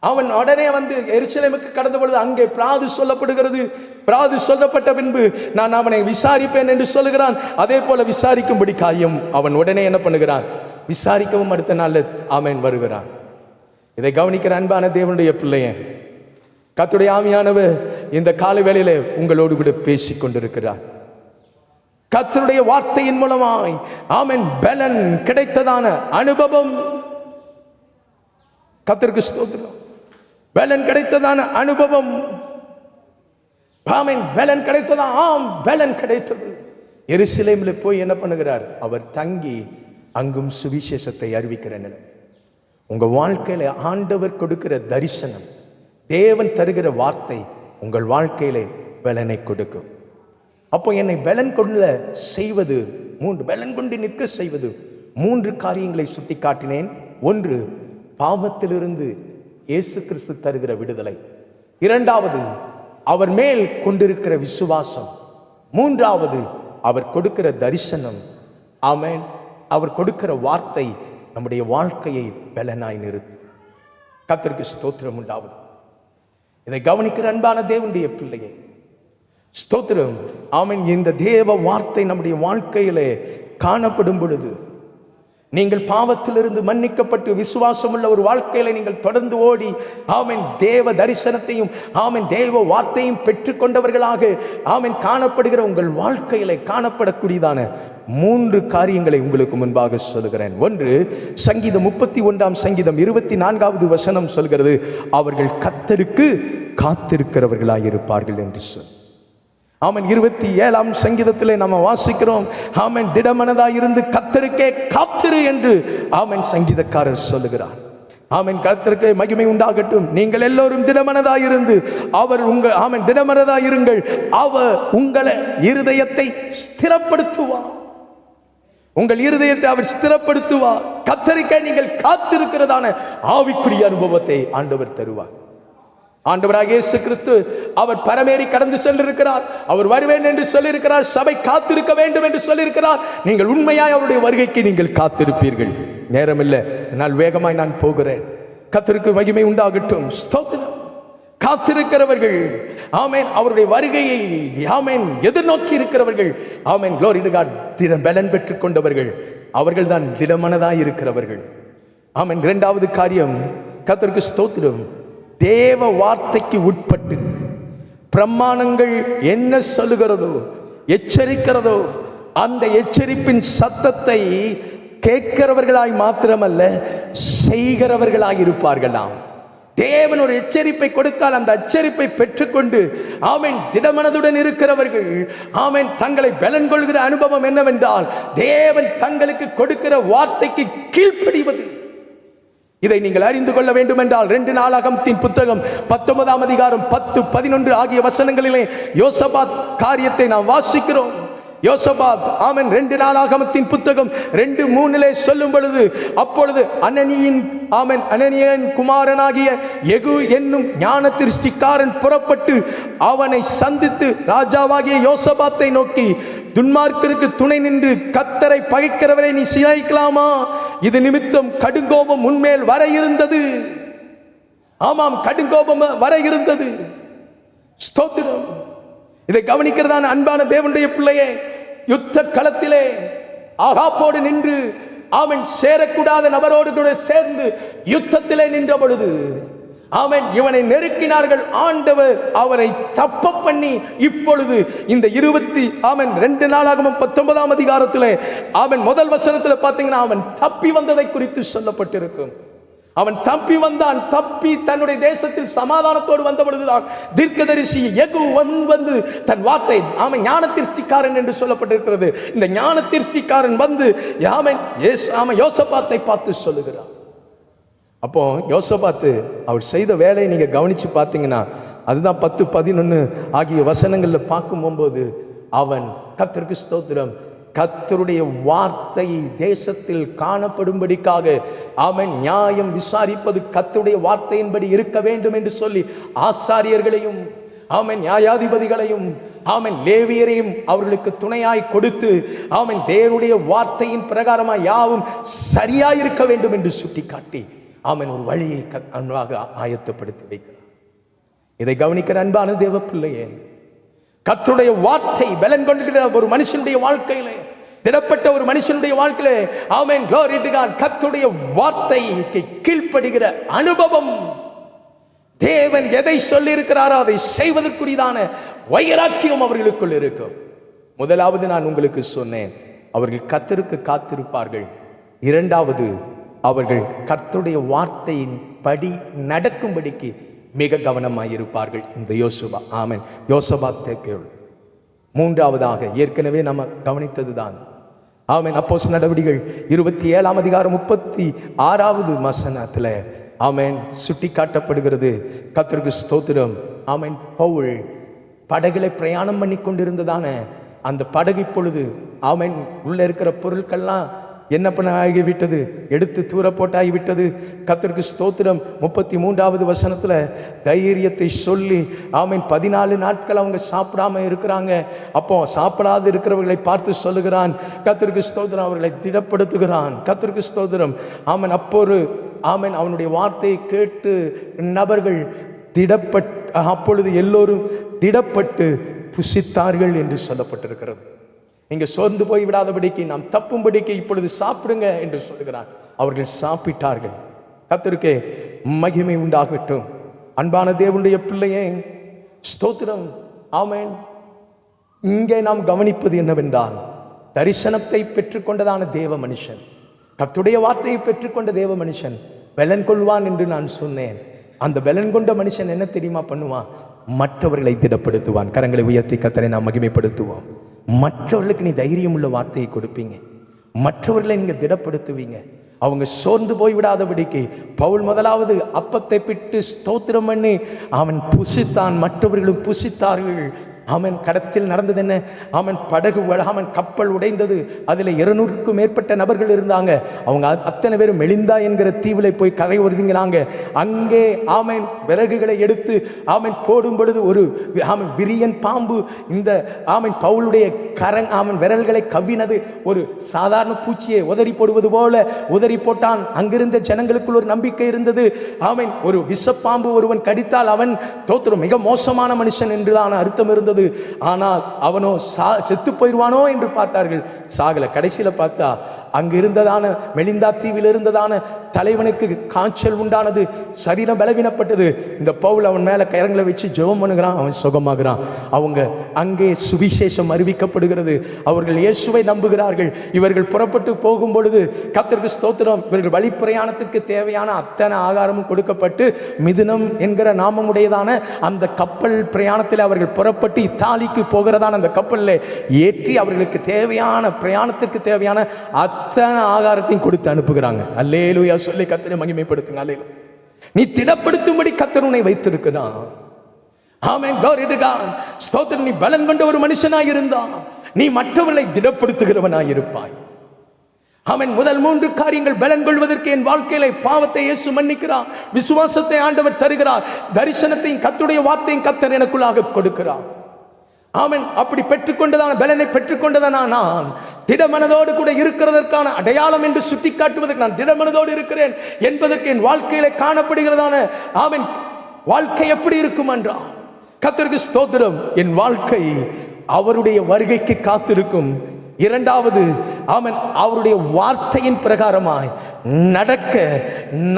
அவன் உடனே வந்து எருசலேமுக்கு கடந்த பொழுது அங்கே பிராது சொல்லப்படுகிறது. பிராது சொல்லப்பட்ட பின்பு நான் அவனை விசாரிப்பேன் என்று சொல்லுகிறான். அதே போல விசாரிக்கும்படி காரியம் அவன் உடனே என்ன பண்ணுகிறான்? விசாரிக்கவும் அடுத்த நாள் ஆமென் வருகிறான். இதை கவனிக்கிற அன்பான தேவனுடைய பிள்ளையே, கர்த்தருடைய ஆவியானவர் இந்த காலை வேளையிலே உங்களோடு கூட பேசிக் கொண்டிருக்கிறார். கர்த்தருடைய வார்த்தையின் மூலமாய் ஆமென் பலன் கிடைத்ததான அனுபவம். கர்த்தருக்கு ஸ்தோத்திரம். பலன் கிடைத்ததான அனுபவம். ஆமென் பலன் கிடைத்ததா? ஆம் பலன் கிடைத்தது. எருசலேமில் போய் என்ன பண்ணுகிறார்? அவர் தங்கி அங்கும் சுவிசேஷத்தை அறிவிக்கிற நிலை. உங்க வாழ்க்கையில ஆண்டவர் கொடுக்கிற தரிசனம், தேவன் தருகிற வார்த்தை உங்கள் வாழ்க்கையிலே பலனை கொடுக்கும். அப்போ என்னை பலன் கொள்ள செய்வது பலன் கொண்டு நிற்க செய்வது 3 காரியங்களை சுட்டி காட்டினேன். 1 பாவத்திலிருந்து இயேசு கிறிஸ்து தருகிற விடுதலை. 2வது அவர் மேல் கொண்டிருக்கிற விசுவாசம். 3வது அவர் கொடுக்கிற தரிசனம். ஆமென். அவர் கொடுக்கிற வார்த்தை நம்முடைய வாழ்க்கையை பலனாய் நிறுத்தும். கர்த்தருக்கு ஸ்தோத்திரம் உண்டாவது. இதை கவனிக்கிற அன்பான தேவனுடைய பிள்ளையே ஸ்தோத்திரம். ஆமென். இந்த தேவ வார்த்தை நம்முடைய வாழ்க்கையிலே காணப்படும் பொழுது நீங்கள் பாவத்திலிருந்து மன்னிக்கப்பட்டு விசுவாசம் உள்ள ஒரு வாழ்க்கையில நீங்கள் தொடர்ந்து ஓடி ஆமென் தேவ தரிசனத்தையும் ஆமென் தேவ வார்த்தையும் பெற்றுக்கொண்டவர்களாக ஆமென் காணப்படுகிற உங்கள் வாழ்க்கையில காணப்படக்கூடியதான 3 காரியங்களை உங்களுக்கு முன்பாக சொல்கிறேன். 1 சங்கீதம் 31ஆம் சங்கீதம் 24வது வசனம் சொல்கிறது, அவர்கள் கர்த்தருக்கு காத்திருக்கிறவர்களாயிருப்பார்கள் என்று சொல். ஆமென். 27ஆம் சங்கீதத்திலே நாம வாசிக்கிறோம், ஆமென் திடமனதாய் இருந்து கர்த்தருக்கே காத்திரு என்று ஆமென் சங்கீதக்காரர் சொல்லுகிறார். ஆமென். கர்த்தருக்கே மகிமை உண்டாகட்டும். நீங்கள் எல்லோரும் திடமனதாய் இருந்து அவர் உங்கள் ஆமென் திடமனதாய் இருங்கள், அவர் உங்களை இருதயத்தை ஸ்திரப்படுத்துவார். உங்கள் இருதயத்தை அவர் ஸ்திரப்படுத்துவார். கர்த்தருக்கே நீங்கள் காத்திருக்கிறதான ஆவிக்குரிய அனுபவத்தை ஆண்டவர் தருவார். ஆண்டவராகிய இயேசு கிறிஸ்து அவர் பரமேறி கடந்து சென்றிருக்கிறார். அவர் வருவேன் என்று சொல்லியிருக்கிறார். சபை காத்திருக்க வேண்டும் என்று சொல்லியிருக்கிறார். நீங்கள் உண்மையாய் அவருடைய வருகைக்கு நீங்கள் காத்திருப்பீர்கள். நேரம் இல்லை, நான் வேகமாய் நான் போகிறேன். கர்த்தருக்கு மகிமை உண்டாகட்டும். ஸ்தோத்திரம். காத்திருக்கிறவர்கள், ஆமென், அவருடைய வருகையை ஆமென் எதிர்நோக்கி இருக்கிறவர்கள், ஆமென், glory to God, பலன் பெற்றுக் கொண்டவர்கள், அவர்கள் தான் திடமனதாய் இருக்கிறவர்கள். ஆமென். இரண்டாவது காரியம், கர்த்தருக்கு ஸ்தோத்திரம், தேவ வார்த்தைக்கு உட்பட்டு பிரமாணங்கள் என்ன சொல்லுகிறதோ, எச்சரிக்கிறதோ, அந்த எச்சரிப்பின் சத்தத்தை கேட்கிறவர்களாய் மாத்திரமல்ல செய்கிறவர்களாய் இருப்பார்களாம். தேவன் ஒரு எச்சரிப்பை கொடுத்தால் அந்த எச்சரிப்பை பெற்றுக்கொண்டு ஆமென் திடமனதுடன் இருக்கிறவர்கள், ஆமென், தங்களை பலன் கொள்கிற அனுபவம் என்னவென்றால் தேவன் தங்களுக்கு கொடுக்கிற வார்த்தைக்கு கீழ்ப்படிவது. இதை நீங்கள் அறிந்து கொள்ள வேண்டும் என்றால் 2 நாளாகமத்தின் புத்தகம் 19ஆம் அதிகாரம் 10, 11 ஆகிய வசனங்களிலே யோசபாத் காரியத்தை நாம் வாசிக்கிறோம். யோசபாத், ஆமென், 2 நாளாகமத்தின் புத்தகம் 2:3 சொல்லும் பொழுது, அப்பொழுது அனனியின் குமாரனாகிய யெகூ என்னும் ஞான திருஷ்டிக்காரன் புறப்பட்டு அவனை சந்தித்து ராஜாவாகிய யோசபாத்தை நோக்கி, துன்மார்க்கருக்கு துணை நின்று கர்த்தரை பகைக்கிறவரை நீ சிநேகிக்கலாமா? இது நிமித்தம் கடுங்கோபம் உன்மேல் வர இருந்தது. ஆமாம், கடுங்கோபம் வர இருந்தது. ஸ்தோத்திரம். இதை கவனிக்கிறதான அன்பான தேவனுடைய பிள்ளையே, யுத்த களத்திலே ஆகாப்போடு நின்று அவன் சேரக்கூடாத நபரோடு கூட சேர்ந்து யுத்தத்திலே நின்ற பொழுது அவன் இவனை நெருக்கினார்கள். ஆண்டவர் அவரை தப்ப பண்ணி இப்பொழுது இந்த 2 நாளாகமம் 19ஆம் அதிகாரத்திலே அவன் முதல் வசனத்தில் பார்த்தீங்கன்னா அவன் தப்பி வந்ததை குறித்து சொல்லப்பட்டிருக்கும். அவன் தப்பி வந்தான். தப்பி தன்னுடைய தேசத்தில் சமாதானத்தோடு வந்த பொழுதுதான் தீர்க்கதரிசி யெகூ வந்து தன் வார்த்தை, அவன் ஞான திருஷ்டிக்காரன் என்று சொல்லப்பட்டிருக்கிறது. இந்த ஞான திருஷ்டிக்காரன் வந்து யோசபாத்தை பார்த்து சொல்லுகிறான். அப்போ யோசபாத்து அவர் செய்த வேலையை நீங்க கவனிச்சு பார்த்தீங்கன்னா அதுதான் 10, 11 ஆகிய வசனங்கள்ல பார்க்கும் போது அவன் கர்த்தருக்கு ஸ்தோத்திரம், கர்த்தருடைய வார்த்தை தேசத்தில் காணப்படும்படிக்காக அவன் நியாயம் விசாரிப்பது கர்த்தருடைய வார்த்தையின்படி இருக்க வேண்டும் என்று சொல்லி ஆசாரியர்களையும் ஆமென் நியாயாதிபதிகளையும் ஆமென் லேவியரையும் அவர்களுக்கு துணையாய் கொடுத்து ஆமென் தேவனுடைய வார்த்தையின் பிரகாரமாய் யாவும் சரியாய் இருக்க வேண்டும் என்று சுட்டிக்காட்டி ஆமென் ஒரு வழியை அன்பாக ஆயத்தப்படுத்தி வைக்கிறார். இதை கவனிக்கிற அன்பான தேவ பிள்ளையே, கர்த்தருடைய வார்த்தை பலன் கொண்டிருக்கிற ஒரு மனுஷனுடைய வாழ்க்கையிலே, திடப்பட்ட ஒரு மனுஷனுடைய வாழ்க்கையிலே ஆமென் glory to God, கர்த்தருடைய வார்த்தைக்கு கீழ்ப்படுகிற அனுபவம், தேவன் எதை சொல்லி இருக்கிறாரோ அதை செய்வதற்குரியதான வைராக்கியம் அவர்களுக்குள் இருக்கும். முதலாவது நான் உங்களுக்கு சொன்னேன், அவர்கள் கர்த்தருக்கு காத்திருப்பார்கள். இரண்டாவது, அவர்கள் கர்த்தருடைய வார்த்தையின் படி நடக்கும்படிக்கு மிக கவனமாயிருப்பார்கள். இந்த யோசுவா ஆமென் யோசபாத் தேக்கேள். மூன்றாவதாக ஏற்கனவே நம்ம கவனித்ததுதான் ஆமென் அப்போஸ்தலர் நடவடிக்கைகள் 27ஆம் அதிகாரம் 36வது வசனத்தில் ஆமென் சுட்டி காட்டப்படுகிறது. கர்த்தருக்கு ஸ்தோத்திரம். ஆமென் பவுல் படகுல பிரயாணம் பண்ணி கொண்டிருந்ததான அந்த படகு இப்பொழுது ஆமென் உள்ள இருக்கிற பொருட்கள்லாம் என்ன பண்ண ஆகிவிட்டது, எடுத்து தூர போட்டாகிவிட்டது. கர்த்தருக்கு ஸ்தோத்திரம். 33வது வசனத்துல தைரியத்தை சொல்லி ஆமென் 14 நாட்கள் அவங்க சாப்பிடாம இருக்கிறாங்க. அப்போ சாப்பிடாது இருக்கிறவர்களை பார்த்து சொல்லுகிறான், கர்த்தருக்கு ஸ்தோத்திரம், அவர்களை திடப்படுத்துகிறான். கர்த்தருக்கு ஸ்தோத்திரம். ஆமென் அப்போது ஆமென் அவனுடைய வார்த்தையை கேட்டு நபர்கள் அப்பொழுது எல்லோரும் திடப்பட்டு புசித்தார்கள் என்று சொல்லப்பட்டிருக்கிறது. நீங்க சோர்ந்து போய் விடாதபடிக்கு, நாம் தப்பும்படிக்கு இப்பொழுது சாப்பிடுங்க என்று சொல்லுகிறான். அவர்கள் சாப்பிட்டார்கள். கர்த்தருக்கே மகிமை உண்டாகட்டும். அன்பான தேவனுடைய பிள்ளையே ஸ்தோத்திரம். ஆமென். இங்கே நாம் கவனிப்பது என்னவென்றால், தரிசனத்தை பெற்றுக்கொண்டதான தேவ மனுஷன், கர்த்தருடைய வார்த்தையை பெற்றுக்கொண்ட தேவ மனுஷன் பலன் கொள்வான் என்று நான் சொன்னேன். அந்த பலன் கொண்ட மனுஷன் என்ன தெரியுமா பண்ணுவான்? மற்றவர்களை திடப்படுத்துவான். கரங்களை உயர்த்தி கர்த்தரை நாம் மகிமைப்படுத்துவோம். மற்றவர்களுக்கு நீ தைரியம் உள்ள வார்த்தையை கொடுப்பீங்க, மற்றவர்களை நீங்க திடப்படுத்துவீங்க. அவங்க சோர்ந்து போய் விடாதபடிக்கு பவுல் முதலாவது அப்பத்தை பிட்டு ஸ்தோத்திரம் பண்ணி அவன் புசித்தான், மற்றவர்களும் புசித்தார்கள். ஆமன் கடத்தில் நடந்தது என்ன? ஆமன் படகு ஆமன் கப்பல் உடைந்தது. அதில் 200க்கும் மேற்பட்ட நபர்கள் இருந்தாங்க. அவங்க அத்தனை பேரும் மெலிந்தா என்கிற தீவில் போய் கரை ஒதுங்கினாங்க. அங்கே ஆமன் விறகுகளை எடுத்து ஆமன் போடும் பொழுது ஒரு ஆமன் விரியன் பாம்பு இந்த ஆமன் பவுலுடைய ஆமன் விரல்களை கவ்வினது. ஒரு சாதாரண பூச்சியை உதறி போடுவது போல உதறி போட்டான். அங்கிருந்த ஜனங்களுக்குள் ஒரு நம்பிக்கை இருந்தது. ஆமன் ஒரு விஷப்பாம்பு ஒருவன் கடித்தால் அவன் தோத்திரம் மிக மோசமான மனுஷன் என்றுதான் அர்த்தம் இருந்தது. ஆனால் அவனோ செத்து போயிடுவானோ என்று பார்த்தார்கள். சாகல. கடைசியில பார்த்தா அங்கு இருந்ததான மெலிந்தா தீவில் இருந்ததான தலைவனுக்கு காய்ச்சல் உண்டானது. சரீரம் பலவீனப்பட்டது. இந்த பவுல் அவன் மேல கரங்களை வச்சு ஜெபம் பண்ணுகிறான். அவன் சுகமாகிறான். அவங்க அங்கே சுவிசேஷம் அறிவிக்கப்படுகிறது. அவர்கள் இயேசுவை நம்புகிறார்கள். இவர்கள் புறப்பட்டு போகும் பொழுது கர்த்தருக்கு ஸ்தோத்திரம், இவர்கள் வழி பிரயாணத்திற்கு தேவையான அத்தனை ஆகாரமும் கொடுக்கப்பட்டு மிதுனம் என்கிற நாமமுடையதான அந்த கப்பல் பிரயாணத்தில் அவர்கள் புறப்பட்டு இத்தாலிக்கு போகிறதான அந்த கப்பலில் ஏற்றி அவர்களுக்கு தேவையான பிரயாணத்திற்கு தேவையான அத்தனை ஆகாரத்தையும் கொடுத்து அனுப்புகிறாங்க. அல்லேலூயா சொல்லி கர்த்தரை மகிமைப்படுத்துங்க. அல்லேலூயா. நீ திடப்படுத்தும்படி கர்த்தர் உன்னை வைத்திருக்கிறான். ஆமென். glory to God. ஸ்தோத்திரம். நீ பலன் கொண்ட ஒரு மனுஷனாய் இருந்தால் நீ மற்றவர்களை திடப்படுத்துகிறவனாய் இருப்பாய். ஆமென். முதல் 3 காரியங்கள் பலன் கொள்வதற்கு என் வாழ்க்கையில பாவத்தை இயேசு மன்னிக்கிறார், விசுவாசத்தை ஆண்டவர் தருகிறார், தரிசனத்தையும் கர்த்தருடைய வார்த்தையும் கர்த்தர் எனக்குள்ளாக கொடுக்கிறார். ஆமென். அப்படி பெற்றுக்கொண்டதான பலனை பெற்றுக்கொண்டதான நான் திடமனதோடு கூட இருக்கிறதற்கான அடையாளம் என்று சுட்டி காட்டுவதற்கு நான் திடமனதோடு இருக்கிறேன் என்பதற்கு என் வாழ்க்கையில காணப்படுகிறதான ஆமென் வாழ்க்கை எப்படி இருக்கும் என்றால், கர்த்தருக்கு ஸ்தோத்திரம், என் வாழ்க்கை அவருடைய வருகைக்கு காத்திருக்கும். இரண்டாவது, ஆமென், அவருடைய வார்த்தையின் பிரகாரமாய் நடக்க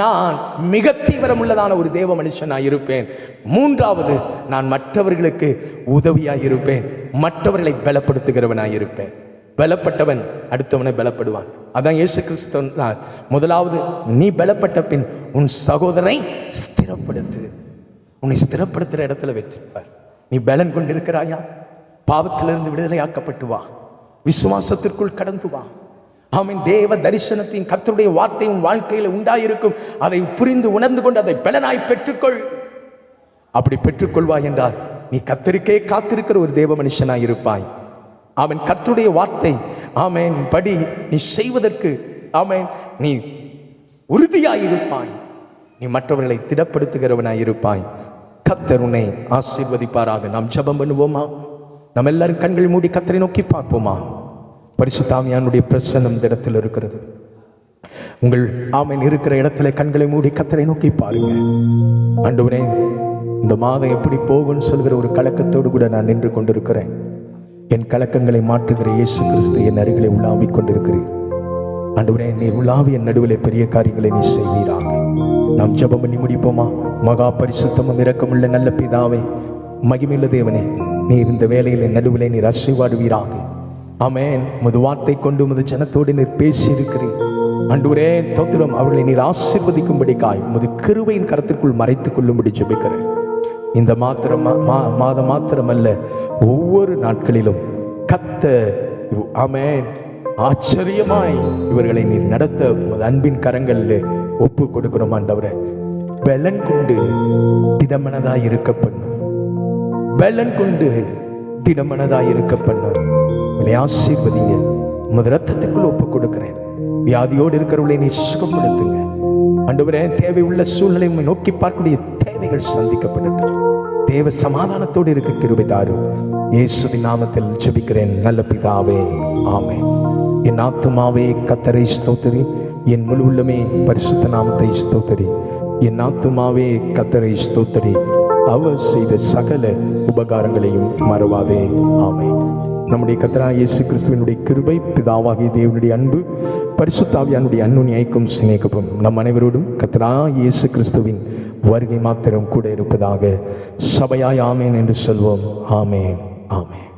நான் மிக தீவிரமுள்ளதான ஒரு தேவ மனுஷனாய் இருப்பேன். மூன்றாவது, நான் மற்றவர்களுக்கு உதவியாய் இருப்பேன், மற்றவர்களை பலப்படுத்துகிறவனாய் இருப்பேன். பலப்பட்டவன் அடுத்தவனை பலப்படுவான். அதான் இயேசு கிறிஸ்து. முதலாவது, நீ பலப்பட்ட பின் உன் சகோதரனை ஸ்திரப்படுத்து. உன்னை ஸ்திரப்படுத்துற இடத்துல வச்சிருப்பார். நீ பலன் கொண்டிருக்கிறாயா? பாவத்திலிருந்து விடுதலையாக்கப்பட்டு வா, விசுவாசத்திற்குள் கடந்து வா. ஆமென். தேவ தரிசனத்தையும் கர்த்தருடைய வார்த்தையும் வாழ்க்கையில் உண்டாயிருக்கும். அதை புரிந்து உணர்ந்து கொண்டு அதை பலனாய் பெற்றுக்கொள். அப்படி பெற்றுக்கொள்வாய் என்றால் நீ கர்த்தருக்கே காத்திருக்கிற ஒரு தேவ மனுஷனாய் இருப்பாய். ஆமென். கர்த்தருடைய வார்த்தை ஆமென் படி நீ செய்வதற்கு ஆமென் நீ உறுதியாயிருப்பாய். நீ மற்றவர்களை திடப்படுத்துகிறவனாய் இருப்பாய். கர்த்தர் உன்னை ஆசீர்வதிப்பாராக. நாம் ஜெபம் பண்ணுவோமா? நம்ம எல்லாரும் கண்களை மூடி கர்த்தரை நோக்கி பார்ப்போமா? பரிசுத்த ஆவியானுடைய பிரசன்னம் இந்த இடத்துல இருக்கிறது. உங்கள் ஆமென் இருக்கிற இடத்துல கண்களை மூடி கர்த்தரை நோக்கி பாருங்க. ஆண்டவரே, இந்த மாதம் எப்படி போகும்னு சொல்கிற ஒரு கலக்கத்தோடு கூட நான் நின்று கொண்டிருக்கிறேன். என் கலக்கங்களை மாற்றுகிற இயேசு கிறிஸ்து என் அருகிலே உலாவிக் கொண்டிருக்கிறேன். ஆண்டவரே, நீ உலாவி என் நடுவிலே பெரிய காரியங்களை நீ செய்வீராக. நாம் ஜெபம் பண்ணி முடிப்போமா? மகா பரிசுத்தமும் இரக்கமுள்ள நல்ல பிதாவே, மகிமையுள்ள தேவனே, நீர் இந்த வேளையில் என் நடுவிலே நீர் ஆசீர்வாடுவீராக. ஆமென். உமது வார்த்தை கொண்டு உமது ஜனத்தோடு நீர் பேசி இருக்கிறீர். ஆண்டவரே தோத்திரம், அவர்களை நீர் ஆசீர்வதிக்கும்படிக்காய் உமது கிருபையின் கரத்திற்குள் மறைத்துக் கொள்ளும்படி ஜெபிக்கிறேன். இந்த மாதம் மாத்திரமல்ல, ஒவ்வொரு நாட்களிலும் கர்த்தர் ஆமென் ஆச்சரியமாய் இவர்களை நீர் நடத்த உமது அன்பின் கரங்களில் ஒப்பு கொடுக்கிறோம். ஆண்டவரே, பலன் கொண்டு திடமனதாய் இருக்க பண்ணும், பலன் கொண்டு திடமனதாய் இருக்க பண்ணும். ஆசீர்வதிங்க. உமது ரத்தத்துக்குள் ஒப்பு கொடுக்கிறேன். வியாதியோடு இருக்கிறவர்களை நீ சுகப்படுத்துங்க. ஆண்டவரே, தேவை உள்ள சூழ்நிலை நோக்கி பார்க்கக்கூடிய தேவைகள் சந்திக்கப்படட்டும். தேவ சமாதானத்தோடு இருக்க கிருபை தாரும். இயேசுவின் நாமத்தில் ஜெபிக்கிறேன் நல்ல பிதாவே, ஆமென். என் ஆத்துமாவே கர்த்தரை ஸ்தோத்திரி, என் முழு உள்ளமே பரிசுத்த நாமத்தை ஸ்தோத்திரி. என் ஆத்துமாவே கர்த்தரை ஸ்தோத்திரி, அவர் செய்த சகல உபகாரங்களையும் மறவாதே. ஆமென். நம்முடைய கர்த்தராகிய இயேசு கிறிஸ்துவினுடைய கிருபை, பிதாவாகிய தேவனுடைய அன்பு, பரிசுத்த ஆவியானுடைய அன்னுண்ணியைக்கும் சிநேகமும் நம் அனைவரோடும் கர்த்தராகிய இயேசு கிறிஸ்துவின் வருகை மாத்திரம் கூட இருப்பதாக. சபையாய் ஆமென் என்று சொல்வோம். ஆமென், ஆமென்.